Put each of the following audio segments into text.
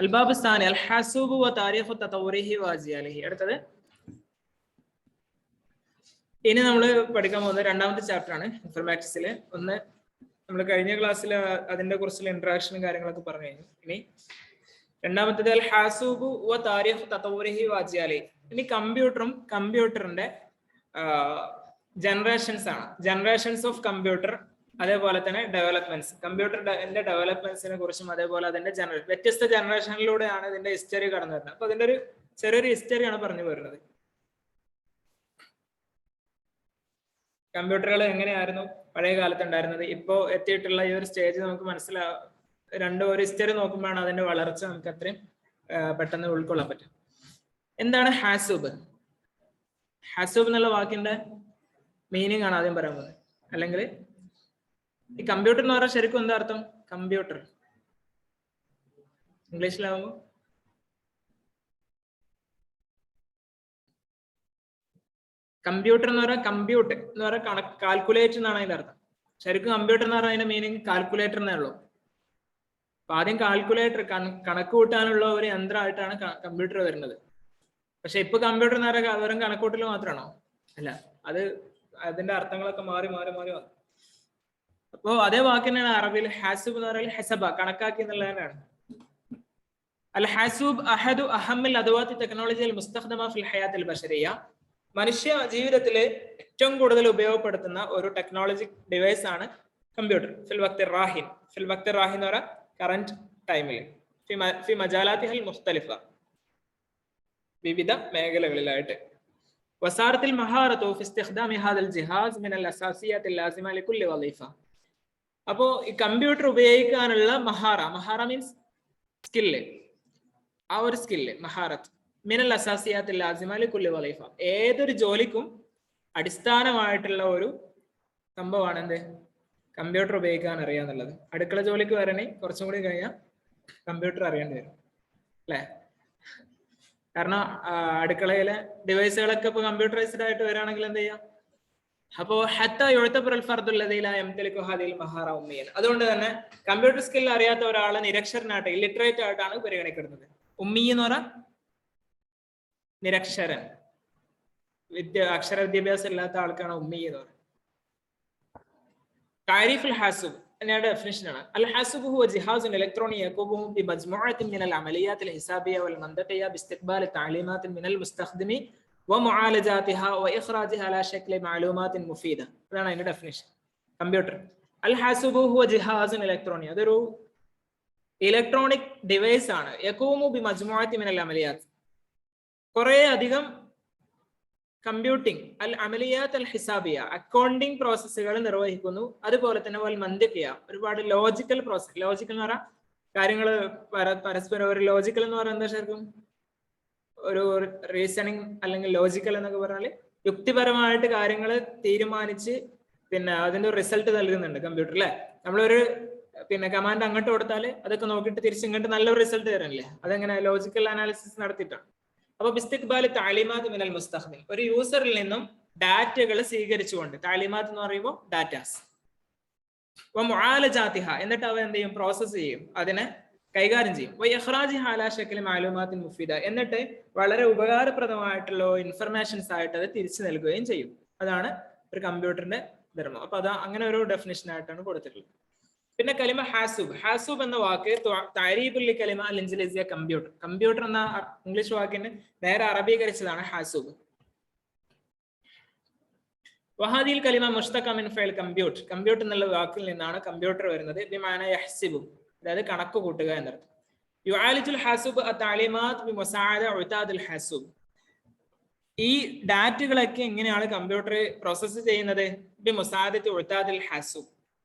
അൽബാബ് സ്ഥാനി അൽ ഹസൂബ് വ താരീഖു തതവ്വുരിഹി വ അജ്യാലിഹി. അടുത്തത് ഇനി നമ്മൾ പഠിക്കാൻ പോകുന്നത് രണ്ടാമത്തെ ചാപ്റ്റർ ആണ് ഇൻഫർമാറ്റിക്സിലെ. ഒന്ന് നമ്മൾ കഴിഞ്ഞ ക്ലാസ്സിൽ അതിന്റെ കുറിച്ചുള്ള ഇൻട്രാക്ഷനും കാര്യങ്ങളൊക്കെ പറഞ്ഞു കഴിഞ്ഞു. ഇനി രണ്ടാമത്തേത് അൽ ഹാസൂബ് വ താരീഖു തതവ്വുരിഹി വ അജ്യാലിഹി. ഇനി കമ്പ്യൂട്ടറും കമ്പ്യൂട്ടറിന്റെ ജനറേഷൻസ് ആണ്. ജനറേഷൻസ് ഓഫ് കമ്പ്യൂട്ടർ, അതേപോലെ തന്നെ ഡെവലപ്മെന്റ്സ്, കമ്പ്യൂട്ടറിന്റെ ഡെവലപ്മെന്റ്സിനെ കുറിച്ചും അതേപോലെ അതിന്റെ വ്യത്യസ്ത ജനറേഷനിലൂടെയാണ് ഇതിന്റെ ഹിസ്റ്ററി കടന്നു വരുന്നത്. അപ്പൊ അതിന്റെ ഒരു ചെറിയൊരു ഹിസ്റ്ററിയാണ് പറഞ്ഞു വരുന്നത്. കമ്പ്യൂട്ടറുകൾ എങ്ങനെയായിരുന്നു പഴയ കാലത്ത് ഉണ്ടായിരുന്നത്, ഇപ്പോ എത്തിയിട്ടുള്ള ഈ ഒരു സ്റ്റേജ് നമുക്ക് മനസ്സിലാവും. രണ്ടും ഒരു ഹിസ്റ്ററി നോക്കുമ്പോഴാണ് അതിന്റെ വളർച്ച നമുക്ക് അത്രയും പെട്ടെന്ന് ഉൾക്കൊള്ളാൻ പറ്റും. എന്താണ് ഹാസൂബ്? ഹാസൂബ് എന്നുള്ള വാക്കിന്റെ മീനിങ് ആണ് ആദ്യം പറയാൻ പോകുന്നത്. അല്ലെങ്കിൽ ഈ കമ്പ്യൂട്ടർ എന്ന് പറഞ്ഞാൽ ശരിക്കും എന്താ അർത്ഥം? കമ്പ്യൂട്ടർ ഇംഗ്ലീഷിലാവുമ്പോ കമ്പ്യൂട്ടർ എന്ന് പറഞ്ഞാൽ കമ്പ്യൂട്ട് എന്ന് പറഞ്ഞാൽ കാൽക്കുലേറ്റ് എന്നാണ് അതിന്റെ അർത്ഥം. ശരിക്കും കമ്പ്യൂട്ടർ എന്ന് പറഞ്ഞാൽ അതിന്റെ മീനിങ് കാൽക്കുലേറ്റർ എന്നേ ഉള്ളൂ. അപ്പൊ ആദ്യം കാൽക്കുലേറ്റർ, കണക്ക് കൂട്ടാനുള്ള ഒരു യന്ത്രമായിട്ടാണ് കമ്പ്യൂട്ടർ വരുന്നത്. പക്ഷെ ഇപ്പൊ കമ്പ്യൂട്ടർ എന്ന് പറഞ്ഞാൽ വെറും കണക്കൂട്ടൽ മാത്രമാണോ? അല്ല, അത് അതിന്റെ അർത്ഥങ്ങളൊക്കെ മാറി മാറി മാറി വന്നു. അപ്പോ അതേ വാക്കിനാണ് അറബിയിൽ ഹാസൂബ് എന്ന് പറയുന്നത് ഹസബ, കണക്കാക്കി എന്നുള്ളതാണ്. അൽ ഹാസൂബ് അഹദു അഹമ്മിൽ അദവാത്തി ടെക്നോളജി അൽ മുസ്തഖ്ദമ ഫിൽ ഹയാത്തിൽ ബശരിയ. മനുഷ്യ ജീവിതത്തില് ഏറ്റവും കൂടുതൽ ഉപയോഗപ്പെടുത്തുന്ന ഒരു ടെക്നോളജി ഡിവൈസ് ആണ് കമ്പ്യൂട്ടർ. ഫിൽ വക്തി റാഹിൻ, ഫിൽ വക്തി റാഹിൻ എന്ന് പറഞ്ഞാൽ കറന്റ് ടൈമിൽ, ഫി മജാലാത്തിഹൽ മുഖ്തലിഫ, വിവിധ മേഖലകളിലായിട്ട്. വസാറത്തിൽ മഹാറത്തു ഫി ഇസ്തിഖ്ദാമി ഹാദൽ ജിഹാസ് മിനൽ അസാസിയാത്തിൽ ലാസിമ ലികുല്ലി വളീഫ. അപ്പോ ഈ കമ്പ്യൂട്ടർ ഉപയോഗിക്കാനുള്ള മഹാറ മീൻസ് സ്കില്ല്, ആ ഒരു സ്കില്ല് മഹാറത്ത്, മിനൽ അസാസിയാത്തിൽ ലാസിമ ലികുല്ലി വളീഫ, ഏതൊരു ജോലിക്കും അടിസ്ഥാനമായിട്ടുള്ള ഒരു സംഭവമാണ് എന്ത്? കമ്പ്യൂട്ടർ ഉപയോഗിക്കാൻ അറിയാന്നുള്ളത്. അടുക്കള ജോലിക്ക് വരണേ കുറച്ചും കൂടി കഴിഞ്ഞാൽ കമ്പ്യൂട്ടർ അറിയേണ്ടി വരും അല്ലെ? കാരണം അടുക്കളയിലെ ഡിവൈസുകളൊക്കെ ഇപ്പൊ കമ്പ്യൂട്ടറൈസ്ഡ് ആയിട്ട് വരികയാണെങ്കിൽ എന്ത് ചെയ്യാം? അപ്പോ അതുകൊണ്ട് തന്നെ കമ്പ്യൂട്ടർ സ്കിൽ അറിയാത്ത ഒരാളെ നിരക്ഷരനായിട്ട്, ഇല്ലിറ്ററേറ്റ് ആയിട്ടാണ് പരിഗണിക്കുന്നത്. ഉമ്മി എന്ന് പറഞ്ഞാൽ നിരക്ഷരൻ, അക്ഷര വിദ്യാഭ്യാസം ഇല്ലാത്ത ആൾക്കാണ് ഉമ്മി എന്ന് പറയുന്നത്. താരിഫുൽ ഹാസൂബ് എന്നതിന്റെ ഡെഫിനിഷൻ ആണ് അൽ ഹാസൂബ് ഹുവ ജിഹാസുൻ ഇലക്ട്രോണി യഖൂബു ബിമജ്മുഅത്തിൻ മിനൽ അമലിയാത്തിൽ ഹിസാബിയ വൽ മന്തഖിയ ബിസ്തിഖ്ബാൽ തഅലീമാത്തിൻ മിനൽ മുസ്തഖ്ദിമി വമുആലജാതിഹ വഇഖ്റാജിഹ അലാ ശക്ലി മഅലൂമാത്തിൻ മുഫീദ. അതാണ് അതിന്റെ ഡെഫിനിഷൻ. കമ്പ്യൂട്ടർ അൽ ഹാസൂബ് ഹുവ ജിഹാസുൻ ഇലക്ട്രോണി, അതൊരു ഇലക്ട്രോണിക് ഡിവൈസ് ആണ്. യഖൂമു ബിമജ്മുഅത്തിൻ മിനൽ അമലിയാത്ത്, കുറേ അധികം കമ്പ്യൂട്ടിംഗ്, അൽ അമലിയാത്ത് അൽ ഹിസാബിയ, അക്കൗണ്ടിങ് പ്രോസസ്സുകൾ നിർവഹിക്കുന്നു. അതുപോലെ തന്നെ വൽ മന്തിഖിയ, ഒരുപാട് ലോജിക്കൽ പ്രോസസ്. ലോജിക്കൽ എന്ന് പറഞ്ഞാൽ കാര്യങ്ങൾ പരസ്പരം, ഒരു ലോജിക്കൽ എന്ന് പറയുന്നത് എന്താ ശരിക്കും? ഒരു റീസണിങ് അല്ലെങ്കിൽ ലോജിക്കൽ എന്നൊക്കെ പറഞ്ഞാൽ യുക്തിപരമായിട്ട് കാര്യങ്ങൾ തീരുമാനിച്ച് പിന്നെ അതിന്റെ റിസൾട്ട് നൽകുന്നുണ്ട് കമ്പ്യൂട്ടർ അല്ലെ? നമ്മളൊരു കമാൻഡ് അങ്ങോട്ട് കൊടുത്താൽ അതൊക്കെ നോക്കിയിട്ട് തിരിച്ചിങ്ങോട്ട് നല്ലൊരു റിസൾട്ട് തരാനില്ലേ? അതെങ്ങനെ? ലോജിക്കൽ അനാലിസിസ് നടത്തിയിട്ടാണ്. അപ്പൊ ബിസ്തിഖ്ബാൽ തഅലീമാത്ത് മിനൽ മുസ്തഖ്ദിം, ഒരു യൂസറിൽ നിന്നും ഡാറ്റകൾ സ്വീകരിച്ചുകൊണ്ട്, തഅലീമാത്ത് എന്ന് പറയുമ്പോൾ ഡാറ്റാസ്, വമുആലജാതിഹ, എന്നിട്ട് അവ എന്ത് ചെയ്യും? പ്രോസസ് ചെയ്യും, അതിനെ കൈകാര്യം ചെയ്യും. വഇഖ്റാജിഹ അലാ ശക്ലി മഅലൂമാത്തിൻ മുഫീദ, എന്നിട്ട് വളരെ ഉപകാരപ്രദമായിട്ടുള്ള ഇൻഫർമേഷൻസ് ആയിട്ട് അത് തിരിച്ചു നൽകുകയും ചെയ്യും. അതാണ് ഒരു കമ്പ്യൂട്ടറിന്റെ ധർമ്മം. അപ്പൊ അത് അങ്ങനെ ഒരു ഡെഫിനിഷൻ ആയിട്ടാണ് കൊടുത്തിട്ടുള്ളത്. പിന്നെ കലിമ ഹാസൂബ്. ഹാസൂബ് എന്ന വാക്ക് താരീബുൽ കലിമ അൽ ഇൻജിലിസിയ കമ്പ്യൂട്ടർ, കമ്പ്യൂട്ടർ എന്ന ഇംഗ്ലീഷ് വാക്കിന് നേരെ അറബീകരിച്ചതാണ് ഹാസൂബ്. വഹാദിൽ കലിമ മുഷ്തഖ മിൻ ഫഇൽ കമ്പ്യൂട്ട്, കമ്പ്യൂട്ടർ എന്നുള്ള വാക്കിൽ നിന്നാണ് കമ്പ്യൂട്ടർ വരുന്നത്. ബിമാന യഹ്സിബു, അതായത് കണക്ക് കൂട്ടുക എന്നർത്ഥം. യുആലിജുൽ ഹാസൂബ് അത്തഅലീമാത്ത് ബിമുസാഅദ ഉതാദുൽ ഹാസൂബ്, ഈ ഡാറ്റകളൊക്കെ എങ്ങനെയാണ് കമ്പ്യൂട്ടർ പ്രോസസ്സ് ചെയ്യുന്നത്? ബിമുസാഅദത്തി ഉതാദുൽ ഹാസൂബ്,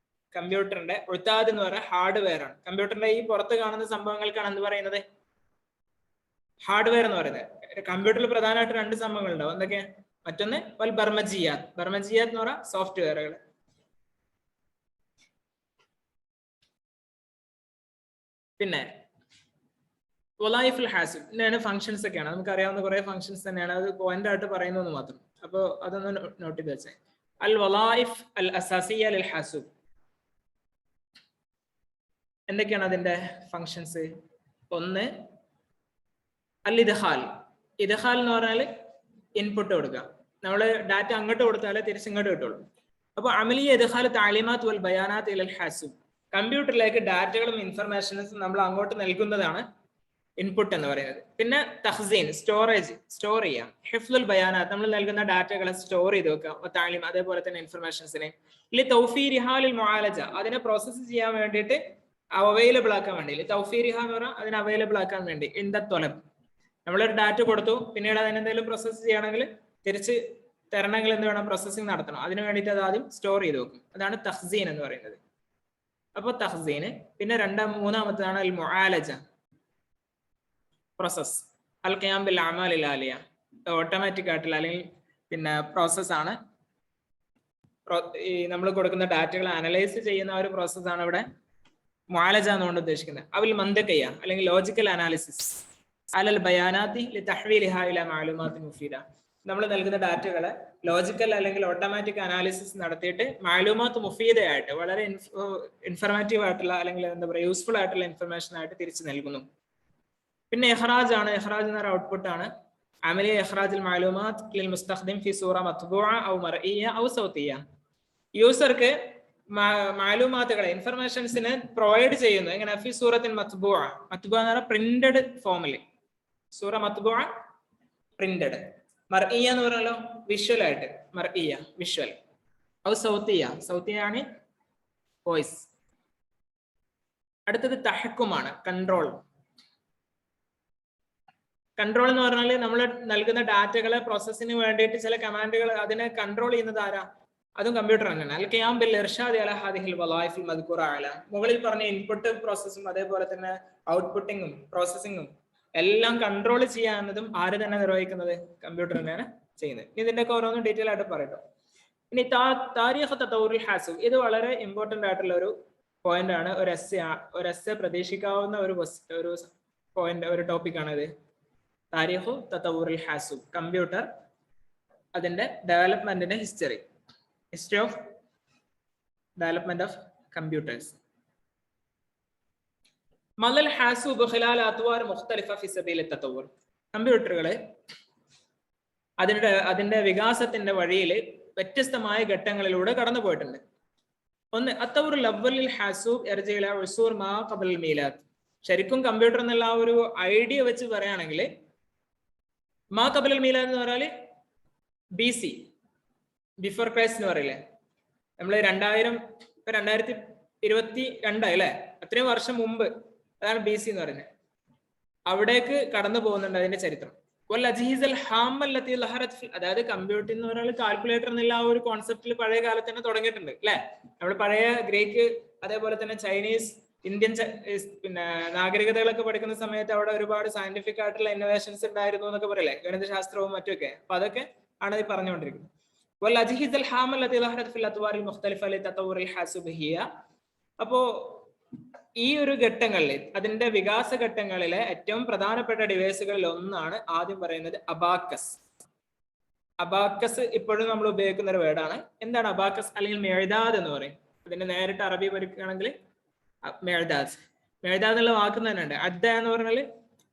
കമ്പ്യൂട്ടറിന്റെ ഉത്താദ് എന്ന് പറയുന്ന ഹാർഡ്വെയർ ആണ്. കമ്പ്യൂട്ടറിന്റെ ഈ പുറത്ത് കാണുന്ന സംഭവങ്ങൾക്കാണ് എന്ത് പറയുന്നത്? ഹാർഡ്വെയർ എന്ന് പറയുന്നത്. കമ്പ്യൂട്ടറിൽ പ്രധാനമായിട്ട് രണ്ട് സംഭവങ്ങൾ ഉണ്ടാവും. എന്തൊക്കെ? മറ്റൊന്ന് വൽ ബർമജിയാത്ത്, ബർമജിയാത്ത് എന്ന് പറഞ്ഞാൽ സോഫ്റ്റ്വെയറുകൾ. പിന്നെ വലായിഫുൽ ഹാസിബ്, ഇതിനാണ് ഫംഗ്ഷൻസ് ഒക്കെയാണ്. നമുക്ക് അറിയാവുന്ന കുറെ ഫംഗ്ഷൻസ് തന്നെയാണ്, അത് പോയിന്റ് ആയിട്ട് പറയുന്നത് മാത്രം. അപ്പോൾ അതൊന്ന് നോട്ട് ചെയ്ത് വെച്ചേ. അൽ വലായിഫ് അൽ അസാസിയ ലിൽ ഹാസിബ്, എന്തൊക്കെയാണ് അതിന്റെ ഫങ്ഷൻസ്? ഒന്ന് അൽ ഇദ്ഖാൽ. ഇദ്ഖാൽ എന്ന് പറഞ്ഞാൽ ഇൻപുട്ട് കൊടുക്കുക. നമ്മൾ ഡാറ്റ അങ്ങോട്ട് കൊടുത്താലേ തിരിച്ചിങ്ങോട്ട് കിട്ടുള്ളൂ. അപ്പോൾ അമലിയ ഇദ്ഖാൽ താലിമാത്ത് വൽ ബയാനാത്ത് ഇലൽ ഹാസിബ്, കമ്പ്യൂട്ടറിലേക്ക് ഡാറ്റകളും ഇൻഫർമേഷൻസും നമ്മൾ അങ്ങോട്ട് നൽകുന്നതാണ് ഇൻപുട്ട് എന്ന് പറയുന്നത്. പിന്നെ തഹ്സീൻ, സ്റ്റോറേജ്, സ്റ്റോർ ചെയ്യാം. ഹിഫ്ലുൽ ബയാനാത്ത്, നമ്മൾ നൽകുന്ന ഡാറ്റകളെ സ്റ്റോർ ചെയ്ത് വെക്കാം. താലിം, അതേപോലെ തന്നെ ഇൻഫർമേഷൻസിനെ. ഇല്ല തൗഫീരിഹാലിൽ മുആലജ, അതിനെ പ്രോസസ്സ് ചെയ്യാൻ വേണ്ടിയിട്ട് അവൈലബിൾ ആക്കാൻ വേണ്ടി. തൗഫീരിഹ എന്ന് പറഞ്ഞാൽ അതിനെ അവൈലബിൾ ആക്കാൻ വേണ്ടി. ഇന്ദ ത്വലബ്, നമ്മളൊരു ഡാറ്റ കൊടുത്തു, പിന്നീട് അതിനെന്തെങ്കിലും പ്രോസസ്സ് ചെയ്യണമെങ്കിൽ തിരിച്ച് തരണമെങ്കിൽ എന്ത് വേണം, പ്രോസസ്സിംഗ് നടത്തണം. അതിന് വേണ്ടിയിട്ട് അത് ആദ്യം സ്റ്റോർ ചെയ്ത് വെക്കും. അതാണ് തഹ്സീൻ എന്ന് പറയുന്നത്. അപ്പൊ തഹ്സീന്. പിന്നെ മൂന്നാമത്തേതാണ് അൽ മുആലജ, പ്രോസസ്. അൽ ഖിയാം ബിൽ അമാലിൽ ആലിയ, ഓട്ടോമാറ്റിക് ആയിട്ടുള്ള അല്ലെങ്കിൽ പിന്നെ പ്രോസസ്സാണ്. ഈ നമ്മൾ കൊടുക്കുന്ന ഡാറ്റകൾ അനലൈസ് ചെയ്യുന്ന ഒരു പ്രോസസ്സാണ് ഇവിടെ മുആലജ എന്നുകൊണ്ട് ഉദ്ദേശിക്കുന്നത്. അവൽ മന്തഖിയ അല്ലെങ്കിൽ ലോജിക്കൽ അനാലിസിസ് അലൽ ബയാനാത്തി ലിതഹ്വീലിഹാ ഇലാ മഅലൂമാത്തിൻ മുഫീദ, നമ്മൾ നൽകുന്ന ഡാറ്റകളെ ലോജിക്കൽ അല്ലെങ്കിൽ ഓട്ടോമാറ്റിക് അനാലിസിസ് നടത്തിയിട്ട് മാലൂമാത്ത് മുഫീദയായിട്ട് വളരെ ഇൻഫർമേറ്റീവ് ആയിട്ടുള്ള അല്ലെങ്കിൽ എന്താ പറയുക യൂസ്ഫുൾ ആയിട്ടുള്ള ഇൻഫർമേഷൻ ആയിട്ട് തിരിച്ചു നൽകുന്നു. പിന്നെ ഇഖ്റാജ് ആണ്. ഇഖ്റാജ് എന്ന ഔട്ട്പുട്ട് ആണ്. അമലിയ ഇഖ്റാജുൽ മാലൂമാത്ത് ലിൽ മുസ്തഖ്ദിം ഫി സൂറ മത്ബൂഅ ഔ മർഇയ ഔ സൗതിയ, യൂസർക്ക് മാലൂമാത്തുകളെ ഇൻഫർമേഷൻസിനെ പ്രൊവൈഡ് ചെയ്യുന്നു. എങ്ങനെ? ഫി സൂറത്തിൻ മത്ബൂഅ, മത്ബൂഅ എന്ന് പറഞ്ഞാൽ പ്രിന്റഡ് ഫോമിൽ. സൂറ മത്ബൂഅ പ്രിന്റഡ്. മർഇയ എന്ന് പറഞ്ഞാലോ വിഷ്വൽ ആയിട്ട്, മർഇയ വിഷ്വൽ. ഔ സൗതിയ, സൗതിയ ആണ് വോയിസ്. അടുത്തത് തഹക്കുമാണ്, കൺട്രോൾ. കൺട്രോൾ എന്ന് പറഞ്ഞാൽ നമ്മൾ നൽകുന്ന ഡാറ്റകളെ പ്രോസസ്സിന് വേണ്ടിയിട്ട് ചില കമാൻഡുകൾ അതിനെ കൺട്രോൾ ചെയ്യുന്നത് ആരാ? അതും കമ്പ്യൂട്ടർ തന്നെയാണ്. അൽ ഖിയാം ബിൽ ഇർഷാദി അലാ ഹാദിഹിൽ വളായിഫിൽ മദ്കൂറ അല, മുകളിൽ പറഞ്ഞ ഇൻപുട്ട് പ്രോസസ്സും അതേപോലെ തന്നെ ഔട്ട്പുട്ടിങ്ങും പ്രോസസ്സിങ്ങും എല്ലാം കൺട്രോൾ ചെയ്യാവുന്നതും ആര് തന്നെ നിർവഹിക്കുന്നത്? കമ്പ്യൂട്ടർ തന്നെയാണ് ചെയ്യുന്നത്. ഇതിന്റെ ഒക്കെ ഓരോന്നും ഡീറ്റെയിൽ ആയിട്ട് പറയട്ടോ. ഇനി താരീഖ് തതവ്വുറുൽ ഹാസിബ്, ഇത് വളരെ ഇമ്പോർട്ടന്റ് ആയിട്ടുള്ള ഒരു പോയിന്റ് ആണ്. ഒരു എസ്സേ പ്രതീക്ഷിക്കാവുന്ന ഒരു പോയിന്റ്, ഒരു ടോപ്പിക് ആണ് ഇത്. താരീഖു തതവ്വുറുൽ ഹാസിബ്, കമ്പ്യൂട്ടർ അതിന്റെ ഡെവലപ്മെന്റിന്റെ history of development of computers. മലൽ ഹാസിബ് ഖിലാൽ അത്വാർ മുഖ്തലിഫ ഫി സബീൽ തതവ്വുർ, കമ്പ്യൂട്ടറുകളെ അതിന്റെ വികാസത്തിന്റെ വഴിയിൽ വ്യത്യസ്തമായ ഘട്ടങ്ങളിലൂടെ കടന്നു പോയിട്ടുണ്ട്. ഒന്ന് അത്തവ്വുറുൽ അവ്വലിൽ ഹാസിബ് യർജി ഇലാ ഉസൂർ മാ ഖബ്ലൽ മീലാദ്, ശരിക്കും കമ്പ്യൂട്ടർ എന്നുള്ള ഒരു ഐഡിയ വെച്ച് പറയുകയാണെങ്കിൽ മാ ഖബ്ലൽ മീലാദ് എന്ന് പറഞ്ഞാല് BC, ബിഫോർ ക്രൈസ്റ്റ് എന്ന് പറയില്ലേ. നമ്മൾ 2022 അല്ലേ, അത്രയും വർഷം മുമ്പ്, അതാണ് BC എന്ന് പറയുന്നത്. അവിടേക്ക് കടന്നു പോകുന്നുണ്ട് അതിന്റെ ചരിത്രം. അതായത് കമ്പ്യൂട്ടർ എന്ന് പറഞ്ഞാൽ കാൽക്കുലേറ്റർ എന്നുള്ള ആ ഒരു കോൺസെപ്റ്റിൽ പഴയ കാലത്ത് തന്നെ തുടങ്ങിയിട്ടുണ്ട് അല്ലെ. നമ്മൾ പഴയ ഗ്രീക്ക് അതേപോലെ തന്നെ ചൈനീസ്, ഇന്ത്യൻ പിന്നെ നാഗരികതകളൊക്കെ പഠിക്കുന്ന സമയത്ത് അവിടെ ഒരുപാട് സയന്റിഫിക് ആയിട്ടുള്ള ഇന്നോവേഷൻസ് ഉണ്ടായിരുന്നു എന്നൊക്കെ പറയല്ലേ, ഗണിതശാസ്ത്രവും മറ്റുമൊക്കെ. അപ്പൊ അതൊക്കെ ആണ് ഈ പറഞ്ഞുകൊണ്ടിരിക്കുന്നത്. അപ്പോ ഈ ഒരു ഘട്ടങ്ങളിൽ, അതിന്റെ വികാസ ഘട്ടങ്ങളിലെ ഏറ്റവും പ്രധാനപ്പെട്ട ഡിവൈസുകളിൽ ഒന്നാണ് ആദ്യം പറയുന്നത് അബാക്കസ്. അബാക്കസ് ഇപ്പോഴും നമ്മൾ ഉപയോഗിക്കുന്ന ഒരു വേർഡാണ്. എന്താണ് അബാക്കസ്? അല്ലെങ്കിൽ മെഴുദാദ് എന്ന് പറയും. അതിന്റെ നേരിട്ട് അറബി പഠിക്കുകയാണെങ്കിൽ മെഴുദാദ്. മെഴുദാദ് എന്നുള്ള വാക്ക് തന്നെ ഉണ്ട്. അദ്ദ എന്ന് പറഞ്ഞാൽ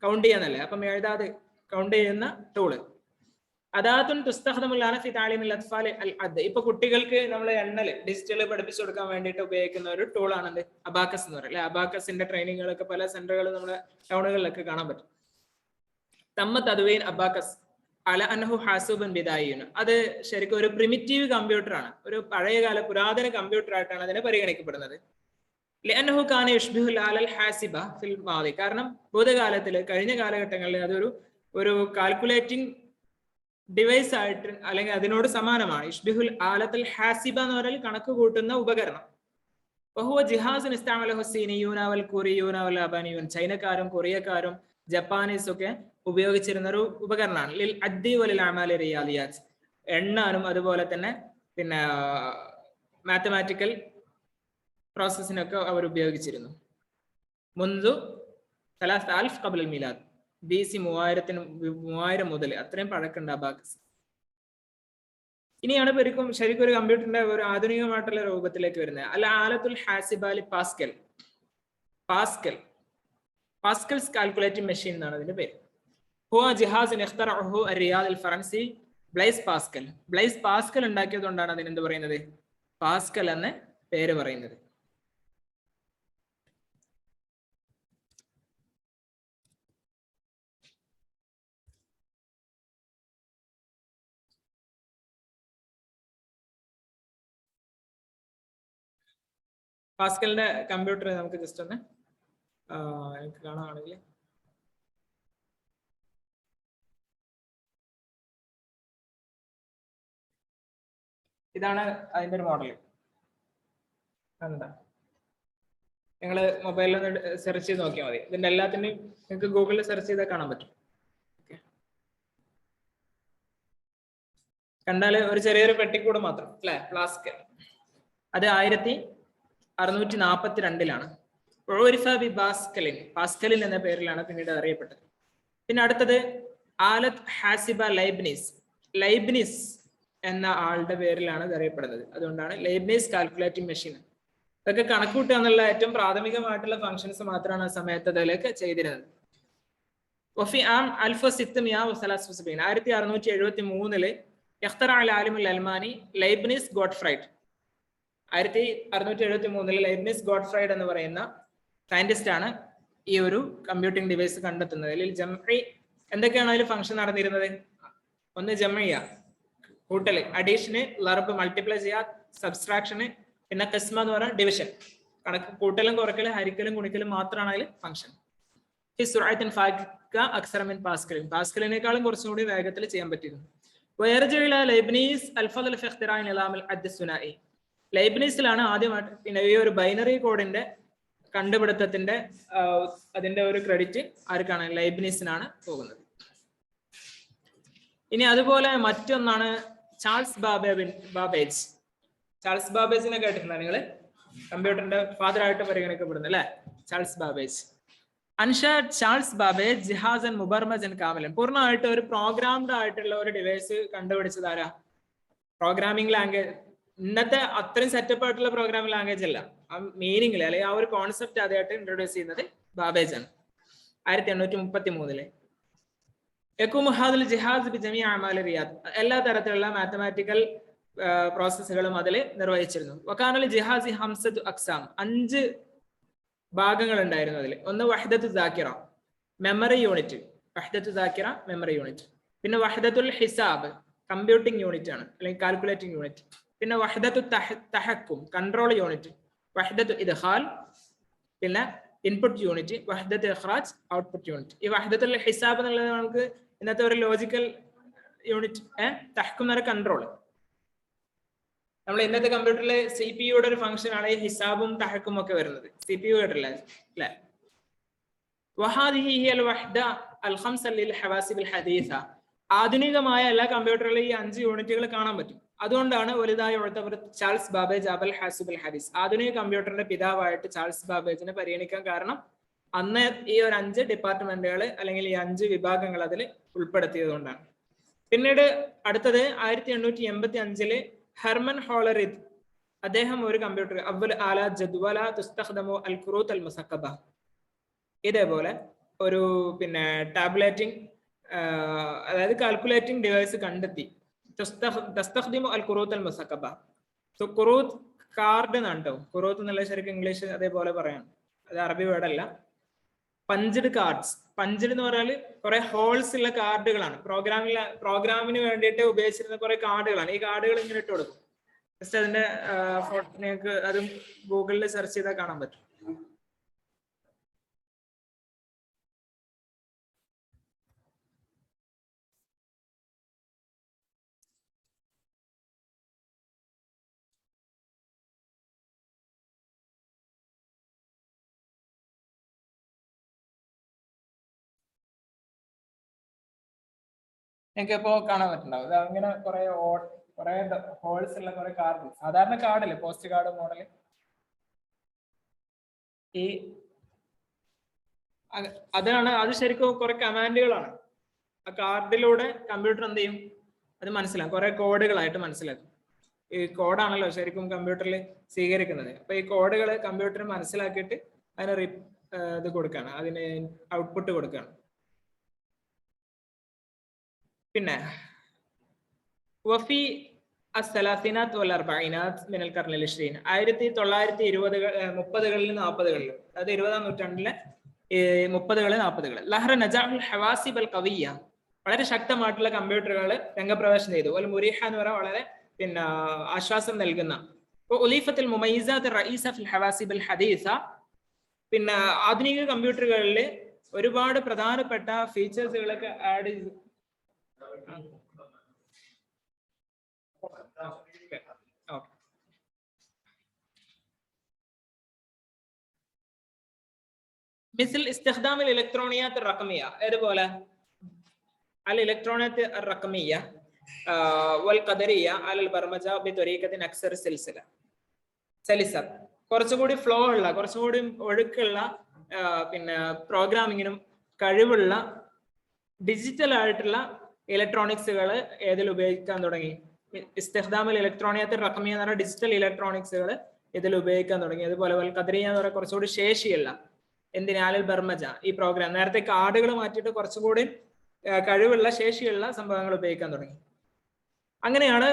കൗണ്ട് ചെയ്യാന്നല്ലേ. അപ്പൊ മെഴുദാദ് കൗണ്ട് ചെയ്യുന്ന ടൂള്. അദാത്തുൻ തുസ്തഖ്ദമുൽ ഫി തഅലീമിൽ അത്ഫാൽ അൽ അദ്, ഇപ്പൊ കുട്ടികൾക്ക് നമ്മൾ എണ്ണല് ഡിജിറ്റൽ പഠിപ്പിച്ചു കൊടുക്കാൻ വേണ്ടിയിട്ട് ഉപയോഗിക്കുന്ന ഒരു ടൂളാണ് എന്ത്? അബാക്കസ് എന്ന് പറയുന്നത്. അബാക്കസിന്റെ ട്രെയിനിങ്ങുകളൊക്കെ പല സെന്ററുകൾ നമ്മുടെ ടൗണുകളിലൊക്കെ കാണാൻ പറ്റും. തമ്മ തദ്വീൻ അബാക്കസ് അല അൻഹു ഹാസിബുൻ ബിദായിയുൻ, അത് ശരിക്കും ഒരു പ്രിമിറ്റീവ് കമ്പ്യൂട്ടർ ആണ്, ഒരു പഴയകാല പുരാതന കമ്പ്യൂട്ടർ ആയിട്ടാണ് അതിനെ പരിഗണിക്കപ്പെടുന്നത്. ലഅന്നഹു കാന യുഷ്ബിഹുൽ ആലൽ ഹാസിബ ഫിൽ മാദി, കാരണം ഭൂതകാലത്തിൽ കഴിഞ്ഞ കാലഘട്ടങ്ങളിൽ അതൊരു കാൽക്കുലേറ്റിംഗ് ഡിവൈസ് ആയിട്ട് അല്ലെങ്കിൽ അതിനോട് സമാനമാണ്. ഇഷ്ബിഹുൽ ആലത്തുൽ ഹാസിബ എന്ന് പറഞ്ഞാൽ കണക്ക് കൂട്ടുന്ന ഉപകരണം. വഹുവ ജിഹാസുൻ ഇസ്തഅമലഹു സീനിയൂന വൽ കൊറിയൂന വൽ അബാനിയൂൻ, ചൈനക്കാരും കൊറിയക്കാരും ജപ്പാനീസും ഒക്കെ ഉപയോഗിച്ചിരുന്ന ഒരു ഉപകരണമാണ്. ലിൽ അദ്ദി വലിൽ അമാലി റിയാദിയാത്ത്, എണ്ണാനും അതുപോലെ തന്നെ പിന്നെ മാത്തമാറ്റിക്കൽ പ്രോസസ്സിനൊക്കെ അവർ ഉപയോഗിച്ചിരുന്നു. മുൻദു 3000 ഖബ്ലൽ മീലാദ്, BC 3000 മുതൽ, അത്രയും പഴക്കമുണ്ട് അബാക്കസ്. ഇനിയാണ് ശരിക്കും ഒരു കമ്പ്യൂട്ടറിന്റെ ഒരു ആധുനികമായിട്ടുള്ള രൂപത്തിലേക്ക് വരുന്നത്. അല്ല ആലത്തുൽ ഹാസിബാലി പാസ്കൽ. പാസ്കൽസ് കാൽക്കുലേറ്റിംഗ് മെഷീൻ എന്നാണ് അതിന്റെ പേര്. ഹുവ ജിഹാസ് ഇഖ്തറഅഹു അർ-റിയാദ് അൽ-ഫറൻസി ബ്ലൈസ് പാസ്കൽ. ബ്ലൈസ് പാസ്കൽ ഉണ്ടാക്കിയതുകൊണ്ടാണ് അതിന് എന്ത് പറയുന്നത്, പാസ്കൽ എന്ന പേര് പറയുന്നത്. പാസ്കലിന്റെ കമ്പ്യൂട്ടർ നമുക്ക് ജസ്റ്റ് ഒന്ന് എനിക്ക് കാണുകയാണെങ്കിൽ ഇതാണ് അതിന്റെ ഒരു മോഡൽ. എന്താ നിങ്ങൾ മൊബൈലിൽ ഒന്ന് സെർച്ച് ചെയ്ത് നോക്കിയാൽ മതി. ഇതിന്റെ എല്ലാത്തിന്റെയും നിങ്ങൾക്ക് ഗൂഗിളിൽ സെർച്ച് ചെയ്താൽ കാണാൻ പറ്റും. കണ്ടാല് ഒരു ചെറിയൊരു പെട്ടിക്കൂട് മാത്രം അല്ലെ, പ്ലാസ്കൽ. അത് 1642 പാസ്കലിൻ എന്ന പേരിലാണ് പിന്നീട് അറിയപ്പെട്ടത്. പിന്നെ അടുത്തത് ആലത്ത് ഹാസിബ ലൈബ്നിസ്. ലൈബ്നിസ് എന്ന ആളുടെ പേരിലാണ് ഇത് അറിയപ്പെടുന്നത്. അതുകൊണ്ടാണ് ലൈബ്നിസ് കാൽക്കുലേറ്റിംഗ് മെഷീൻ. ഇതൊക്കെ കണക്കൂട്ടുക എന്നുള്ള ഏറ്റവും പ്രാഥമികമായിട്ടുള്ള ഫംഗ്ഷൻസ് മാത്രമാണ് ആ സമയത്ത് അതിലേക്ക് ചെയ്തിരുന്നത്. 1673 اخترع العالم الألماني ലൈബ്നിസ് ഗോട്ട്ഫ്രൈഡ്. 1673 ലൈബ്നിസ് ഗോട്ട്ഫ്രൈഡ് എന്ന് പറയുന്ന സയന്റിസ്റ്റ് ആണ് ഈ ഒരു കമ്പ്യൂട്ടിംഗ് ഡിവൈസ് കണ്ടെത്തുന്നത്. അതിൽ ജംഇ എന്തൊക്കെയാണ് അതിൽ ഫംഗ്ഷൻ നടന്നിരുന്നത്? ഒന്ന് ജംഇയ കൂട്ടല്, അഡീഷന്, ലർബ് മൾട്ടിപ്ലൈ ചെയ്യുക, സബ്സ്ട്രാക്ഷന്, പിന്നെ ഖിസ്മ എന്ന് പറഞ്ഞാൽ ഡിവിഷൻ. കണക്ക് കൂട്ടലും കുറക്കലും ഹരിക്കലും ഗുണിക്കലും മാത്രമാണ് അതിൽ ഫംഗ്ഷൻ. പാസ്കലിനേക്കാളും കുറച്ചും കൂടി വേഗത്തിൽ ചെയ്യാൻ പറ്റിയിരുന്നു. ലൈബ്നിസിലാണ് ആദ്യമായിട്ട് പിന്നെ ഈ ഒരു ബൈനറി കോഡിന്റെ കണ്ടുപിടുത്തത്തിന്റെ അതിന്റെ ഒരു ക്രെഡിറ്റ് ആർക്കാണ്? ലൈബ്നിസിനാണ് പോകുന്നത്. ഇനി അതുപോലെ മറ്റൊന്നാണ് ചാൾസ് ബാബേജ്. ചാൾസ് ബാബേജിനെ കേട്ടിട്ടുണ്ടോ നിങ്ങൾ? കമ്പ്യൂട്ടറിന്റെ ഫാദർ ആയിട്ട് പരിഗണിക്കപ്പെടുന്നത് അല്ലെ, ചാൾസ് ബാബേജ്. ചാൾസ് ബാബേജ് ജിഹാസൻ മുബർമജൻ കാമലൻ. പൂർണ്ണമായിട്ട് ഒരു പ്രോഗ്രാംഡ് ആയിട്ടുള്ള ഒരു ഡിവൈസ് കണ്ടുപിടിച്ചത് ആരാ? പ്രോഗ്രാമിംഗ് ലാംഗ്വേജ് ഇന്നത്തെ അത്രയും സെറ്റപ്പ് ആയിട്ടുള്ള പ്രോഗ്രാമിംഗ് ലാംഗ്വേജ് അല്ല, ആ മീനിങ്ങിൽ അല്ലെങ്കിൽ ആ ഒരു കോൺസെപ്റ്റ് ആദ്യമായിട്ട് ഇൻട്രൊഡ്യൂസ് ചെയ്യുന്നത് ബാബേജ് ആണ് 1833. എല്ലാ തരത്തിലുള്ള മാത്തമാറ്റിക്കൽ പ്രോസസ്സുകളും അതിൽ നിർവഹിച്ചിരുന്നു. വക്കാനൽ ജിഹാസി ഹംസത്തു അക്സാം, 5 ഭാഗങ്ങൾ ഉണ്ടായിരുന്നു അതിൽ. ഒന്ന് വഹ്ദത്തു ദാക്കിറ, മെമ്മറി യൂണിറ്റ്. വഹ്ദത്തു ദാക്കിറ മെമ്മറി യൂണിറ്റ്. പിന്നെ വഹ്ദത്തുൽ ഹിസാബ്, കമ്പ്യൂട്ടിംഗ് യൂണിറ്റ് ആണ് അല്ലെങ്കിൽ കാൽക്കുലേറ്റിംഗ് യൂണിറ്റ്. പിന്നെ വഹ്ദത്തു തഹക്കും, കൺട്രോൾ യൂണിറ്റ്. വഹ്ദത്തു ഇദ്ഖാൽ, പിന്നെ ഇൻപുട്ട് യൂണിറ്റ്. വഹ്ദത്ത് ഇഖ്റാജ്, ഔട്ട്പുട്ട് യൂണിറ്റ്. ഈ വഹ്ദത്തുൽ ഹിസാബ് എന്നുള്ളത് നമുക്ക് ഇന്നത്തെ ഒരു ലോജിക്കൽ യൂണിറ്റ്. തഹക്കും എന്ന് പറഞ്ഞ കൺട്രോൾ. നമ്മൾ ഇന്നത്തെ കമ്പ്യൂട്ടറിൽ CPU-യുടെ ഒരു ഫംഗ്ഷൻ ആണ് ഈ ഹിസാബും തഹക്കും ഒക്കെ വരുന്നത്. CPU കേട്ടില്ലേ അല്ലെ? ആധുനികമായ എല്ലാ കമ്പ്യൂട്ടറിലും ഈ 5 യൂണിറ്റുകൾ കാണാൻ പറ്റും. അതുകൊണ്ടാണ് വലുതായ ചാൾസ് ബാബേജ് അബൽ ഹാസിബ് അൽ ഹദീസ്, ആധുനിക കമ്പ്യൂട്ടറിന്റെ പിതാവായിട്ട് ചാൾസ് ബാബേജിനെ പരിഗണിക്കാൻ കാരണം അന്ന് ഈ ഒരു 5 ഡിപ്പാർട്ട്മെന്റുകൾ അല്ലെങ്കിൽ ഈ 5 വിഭാഗങ്ങൾ അതിൽ ഉൾപ്പെടുത്തിയതുകൊണ്ടാണ്. പിന്നീട് അടുത്തത് 1885 ഹെർമൻ ഹോളറിദ്, അദ്ദേഹം ഒരു കമ്പ്യൂട്ടർ അവൽ ആല ജദ്വല തുസ്തഖ്ദമു അൽ ഖുറൂത്ത് അൽ മുസഖബ, ഇതേപോലെ ഒരു പിന്നെ ടാബ്ലേറ്റിംഗ് അതായത് കാൽക്കുലേറ്റിംഗ് ഡിവൈസ് കണ്ടെത്തി. തസ്തഖ്ദിമു അൽ ഖുറൂത്ത് അൽ മുസഖബ. സോ ഖുറൂത്ത് കാർഡ് എന്നാണ്. ഖുറൂത്ത് എന്നുള്ള ശരിക്കും ഇംഗ്ലീഷ് അതേപോലെ പറയാം, അത് അറബി വേർഡല്ല. Punched cards. പഞ്ച്ഡ് എന്ന് പറഞ്ഞാൽ കുറെ ഹോൾസ് ഉള്ള കാർഡുകളാണ്. പ്രോഗ്രാമിന് വേണ്ടിയിട്ട് ഉപയോഗിച്ചിരുന്ന കുറെ കാർഡുകളാണ്. ഈ കാർഡുകൾ ഇങ്ങനെ ഇട്ട് കൊടുക്കും. ജസ്റ്റ് അതിന്റെ നിങ്ങൾക്ക് അതും ഗൂഗിളിൽ സെർച്ച് ചെയ്താൽ കാണാൻ പറ്റും. നിങ്ങൾക്ക് ഇപ്പോ കാണാൻ പറ്റുന്നുണ്ടാവും. അത് അങ്ങനെ കുറെ ഹോൾസ് ഉള്ള കുറെ കാർഡ്, സാധാരണ കാർഡല്ലേ, പോസ്റ്റ് കാർഡ് മോഡല്. ഈ അതാണ്, അത് ശരിക്കും കുറെ കമാൻഡുകളാണ്. ആ കാർഡിലൂടെ കമ്പ്യൂട്ടർ എന്ത് ചെയ്യും, അത് മനസ്സിലാക്കും, കുറെ കോഡുകളായിട്ട് മനസ്സിലാക്കും. ഈ കോഡാണല്ലോ ശരിക്കും കമ്പ്യൂട്ടറിൽ സ്വീകരിക്കുന്നത്. അപ്പൊ ഈ കോഡുകൾ കമ്പ്യൂട്ടർ മനസ്സിലാക്കിയിട്ട് അതിനെ ഇത് കൊടുക്കുകയാണ്, അതിന് ഔട്ട്പുട്ട് കൊടുക്കുകയാണ്. പിന്നെ വഫി അസ്സലാസിനാത്ത് വൽ അർബഈനാത്ത് മിനൽ ഖർനിൽ ഇശ്രീൻ 1930കളിൽ 40കളിൽ, അതായത് 20ാം നൂറ്റാണ്ടിലെ 30കളിൽ 40കളിൽ ലഹ്റ നജാഹുൽ ഹവാസിബ് അൽ ഖവിയ്യ, വളരെ ശക്തമായിട്ടുള്ള കമ്പ്യൂട്ടറുകൾ രംഗപ്രവേശനം ചെയ്തു. അൽ മുരീഹ എന്ന് പറയാൻ വളരെ പിന്നെ ആശ്വാസം നൽകുന്ന ഉലീഫത്തുൽ മുമയ്യിസാത്ത് റഈസ ഫിൽ ഹവാസിബ് അൽ ഹദീസ, പിന്നെ ആധുനിക കമ്പ്യൂട്ടറുകളിൽ ഒരുപാട് പ്രധാനപ്പെട്ട ഫീച്ചേഴ്സുകളൊക്കെ ആഡ് ചെയ്തു. മിസ്ൽ ഇസ്തിഖ്ദാം ഇലക്ട്രോണിയാത്ത് റഖമിയ, ഏതുപോലെ അൽ ഇലക്ട്രോണിയാത്ത് റഖമിയ വൽ ഖദരിയ അൽ ബർമജ ബിത്വരീഖത്തിൻ അക്സർ സലിസ, കുറച്ചുകൂടി ഫ്ലോ ഉള്ള, കുറച്ചുകൂടി ഒഴുക്കുള്ള പിന്നെ പ്രോഗ്രാമിങ്ങിനും കഴിവുള്ള ഡിജിറ്റൽ ആയിട്ടുള്ള ഇലക്ട്രോണിക്സുകൾ ഏതിൽ ഉപയോഗിക്കാൻ തുടങ്ങി? ഇസ്തിഖ്ദാമുൽ ഇലക്ട്രോണിയാത്ത് റഖമിയ എന്ന് പറഞ്ഞ ഡിജിറ്റൽ ഇലക്ട്രോണിക്സുകൾ ഇതിൽ ഉപയോഗിക്കാൻ തുടങ്ങി. അതുപോലെ വൽ ഖദരിയ എന്ന് പറയുന്ന കുറച്ചുകൂടി ശേഷിയുള്ള, എന്തിനാലും ബർമജ ഈ പ്രോഗ്രാം, നേരത്തെ കാർഡുകൾ മാറ്റിയിട്ട് കുറച്ചുകൂടി കഴിവുള്ള ശേഷിയുള്ള സംഭവങ്ങൾ ഉപയോഗിക്കാൻ തുടങ്ങി. അങ്ങനെയാണ്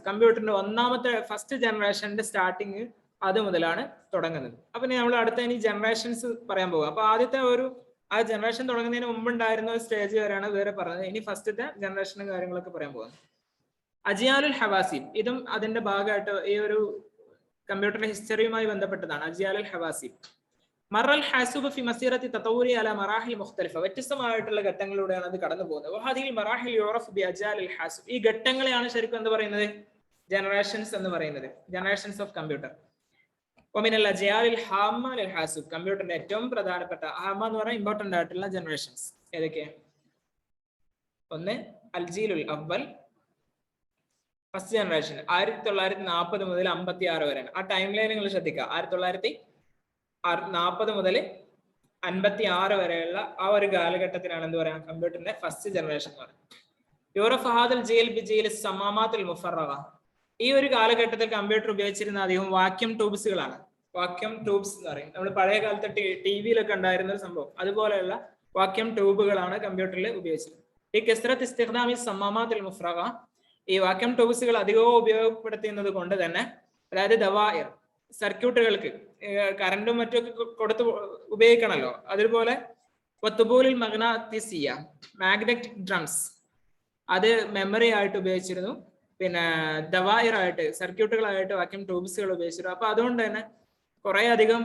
കമ്പ്യൂട്ടറിന്റെ ഒന്നാമത്തെ ഫസ്റ്റ് ജനറേഷന്റെ സ്റ്റാർട്ടിങ് അത് മുതലാണ് തുടങ്ങുന്നത്. അപ്പൊ നമ്മൾ അടുത്ത ഇനി ജനറേഷൻസ് പറയാൻ പോകും. അപ്പൊ ആദ്യത്തെ ആ ജനറേഷൻ തുടങ്ങുന്നതിന് മുമ്പ് ഉണ്ടായിരുന്ന ഒരു സ്റ്റേജ് വരെയാണ് ഇതുവരെ പറഞ്ഞത്. ഇനി ഫസ്റ്റത്തെ ജനറേഷനും കാര്യങ്ങളൊക്കെ പറയാൻ പോകുന്നത്. അജിയാലുൽ ഹവാസിബ്, ഇതും അതിന്റെ ഭാഗമായിട്ട് ഈ ഒരു കമ്പ്യൂട്ടറിന്റെ ഹിസ്റ്ററിയുമായി ബന്ധപ്പെട്ടതാണ്. അജിയാലുൽ ഹവാസിബ് മറൽ ഹാസുബ് ഫി മസീറത്തി തതവ്വുരി അലാ മറാഹിൽ മുഖ്തലിഫ, വ്യത്യസ്തമായിട്ടുള്ള ഘട്ടങ്ങളിലൂടെയാണ് അത് കടന്നു പോകുന്നത്. വഹാദിൽ മറാഹിൽ യുറഫ് ബി അജിയാലുൽ ഹാസുബ്, ഈ ഘട്ടങ്ങളെയാണ് ശരിക്കും എന്ത് പറയുന്നത്? ജനറേഷൻസ് എന്ന് പറയുന്നത്, ജനറേഷൻസ് ഓഫ് കമ്പ്യൂട്ടർ. ഒമിനൽ അജിയാലുൽ ഹാമ ലിൽ ഹാസുബ്, കമ്പ്യൂട്ടറിന്റെ ഏറ്റവും പ്രധാനപ്പെട്ട ഹാമ എന്ന് പറഞ്ഞാൽ ഇമ്പോർട്ടന്റ് ആയിട്ടുള്ള ജനറേഷൻസ് ഏതൊക്കെയാണ്? ഒന്ന് അൽജീലുൽ അവൽ, ഫസ്റ്റ് ജനറേഷൻ 1940 മുതൽ 56 വരെയാണ്. ആ ടൈം ലൈൻ നിങ്ങൾ ശ്രദ്ധിക്കുക. 1940 മുതൽ 56 വരെയുള്ള ആ ഒരു കാലഘട്ടത്തിലാണ് എന്ത് പറയാ കമ്പ്യൂട്ടറിന്റെ ഫസ്റ്റ് ജനറേഷൻ എന്ന് പറയുന്നത്. യൂറഫ് ഹാദൽ ജീൽ ബി ജീൽ സമാമാത്തുൽ മുഫറഗ, ഈ ഒരു കാലഘട്ടത്തിൽ കമ്പ്യൂട്ടർ ഉപയോഗിച്ചിരുന്ന അധികം വാക്യൂം ട്യൂബ്സുകളാണ്. വാക്യൂം ട്യൂബ്സ് എന്ന് പറയും, നമ്മൾ പഴയ കാലത്ത് ടിവിയിലൊക്കെ ഉണ്ടായിരുന്ന ഒരു സംഭവം, അതുപോലെയുള്ള വാക്യൂം ട്യൂബുകളാണ് കമ്പ്യൂട്ടറിൽ ഉപയോഗിച്ചത്. ഈ കസ്റത്ത് ഇസ്തിഖ്ദാമി സമാമാത്തുൽ മുഫറഗ, ഈ വാക്യൂം ട്യൂബ്സുകൾ അധികവും ഉപയോഗപ്പെടുത്തുന്നത് കൊണ്ട് തന്നെ, അതായത് ദവായിർ സർക്യൂട്ടുകൾക്ക് കറണ്ടും മറ്റൊക്കെ കൊടുത്ത് ഉപയോഗിക്കണമല്ലോ, അതുപോലെ വത്തുബൂലിൽ മഗ്നത്തിസിയ മാഗ്നറ്റിക് ഡ്രംസ് അത് മെമ്മറി ആയിട്ട് ഉപയോഗിച്ചിരുന്നു. പിന്നെ ദവായിറായിട്ട് സർക്യൂട്ടുകളായിട്ട് വാക്യൂം ട്യൂബ്സുകൾ ഉപയോഗിച്ചിരുന്നു. അപ്പൊ അതുകൊണ്ട് തന്നെ കുറെ അധികം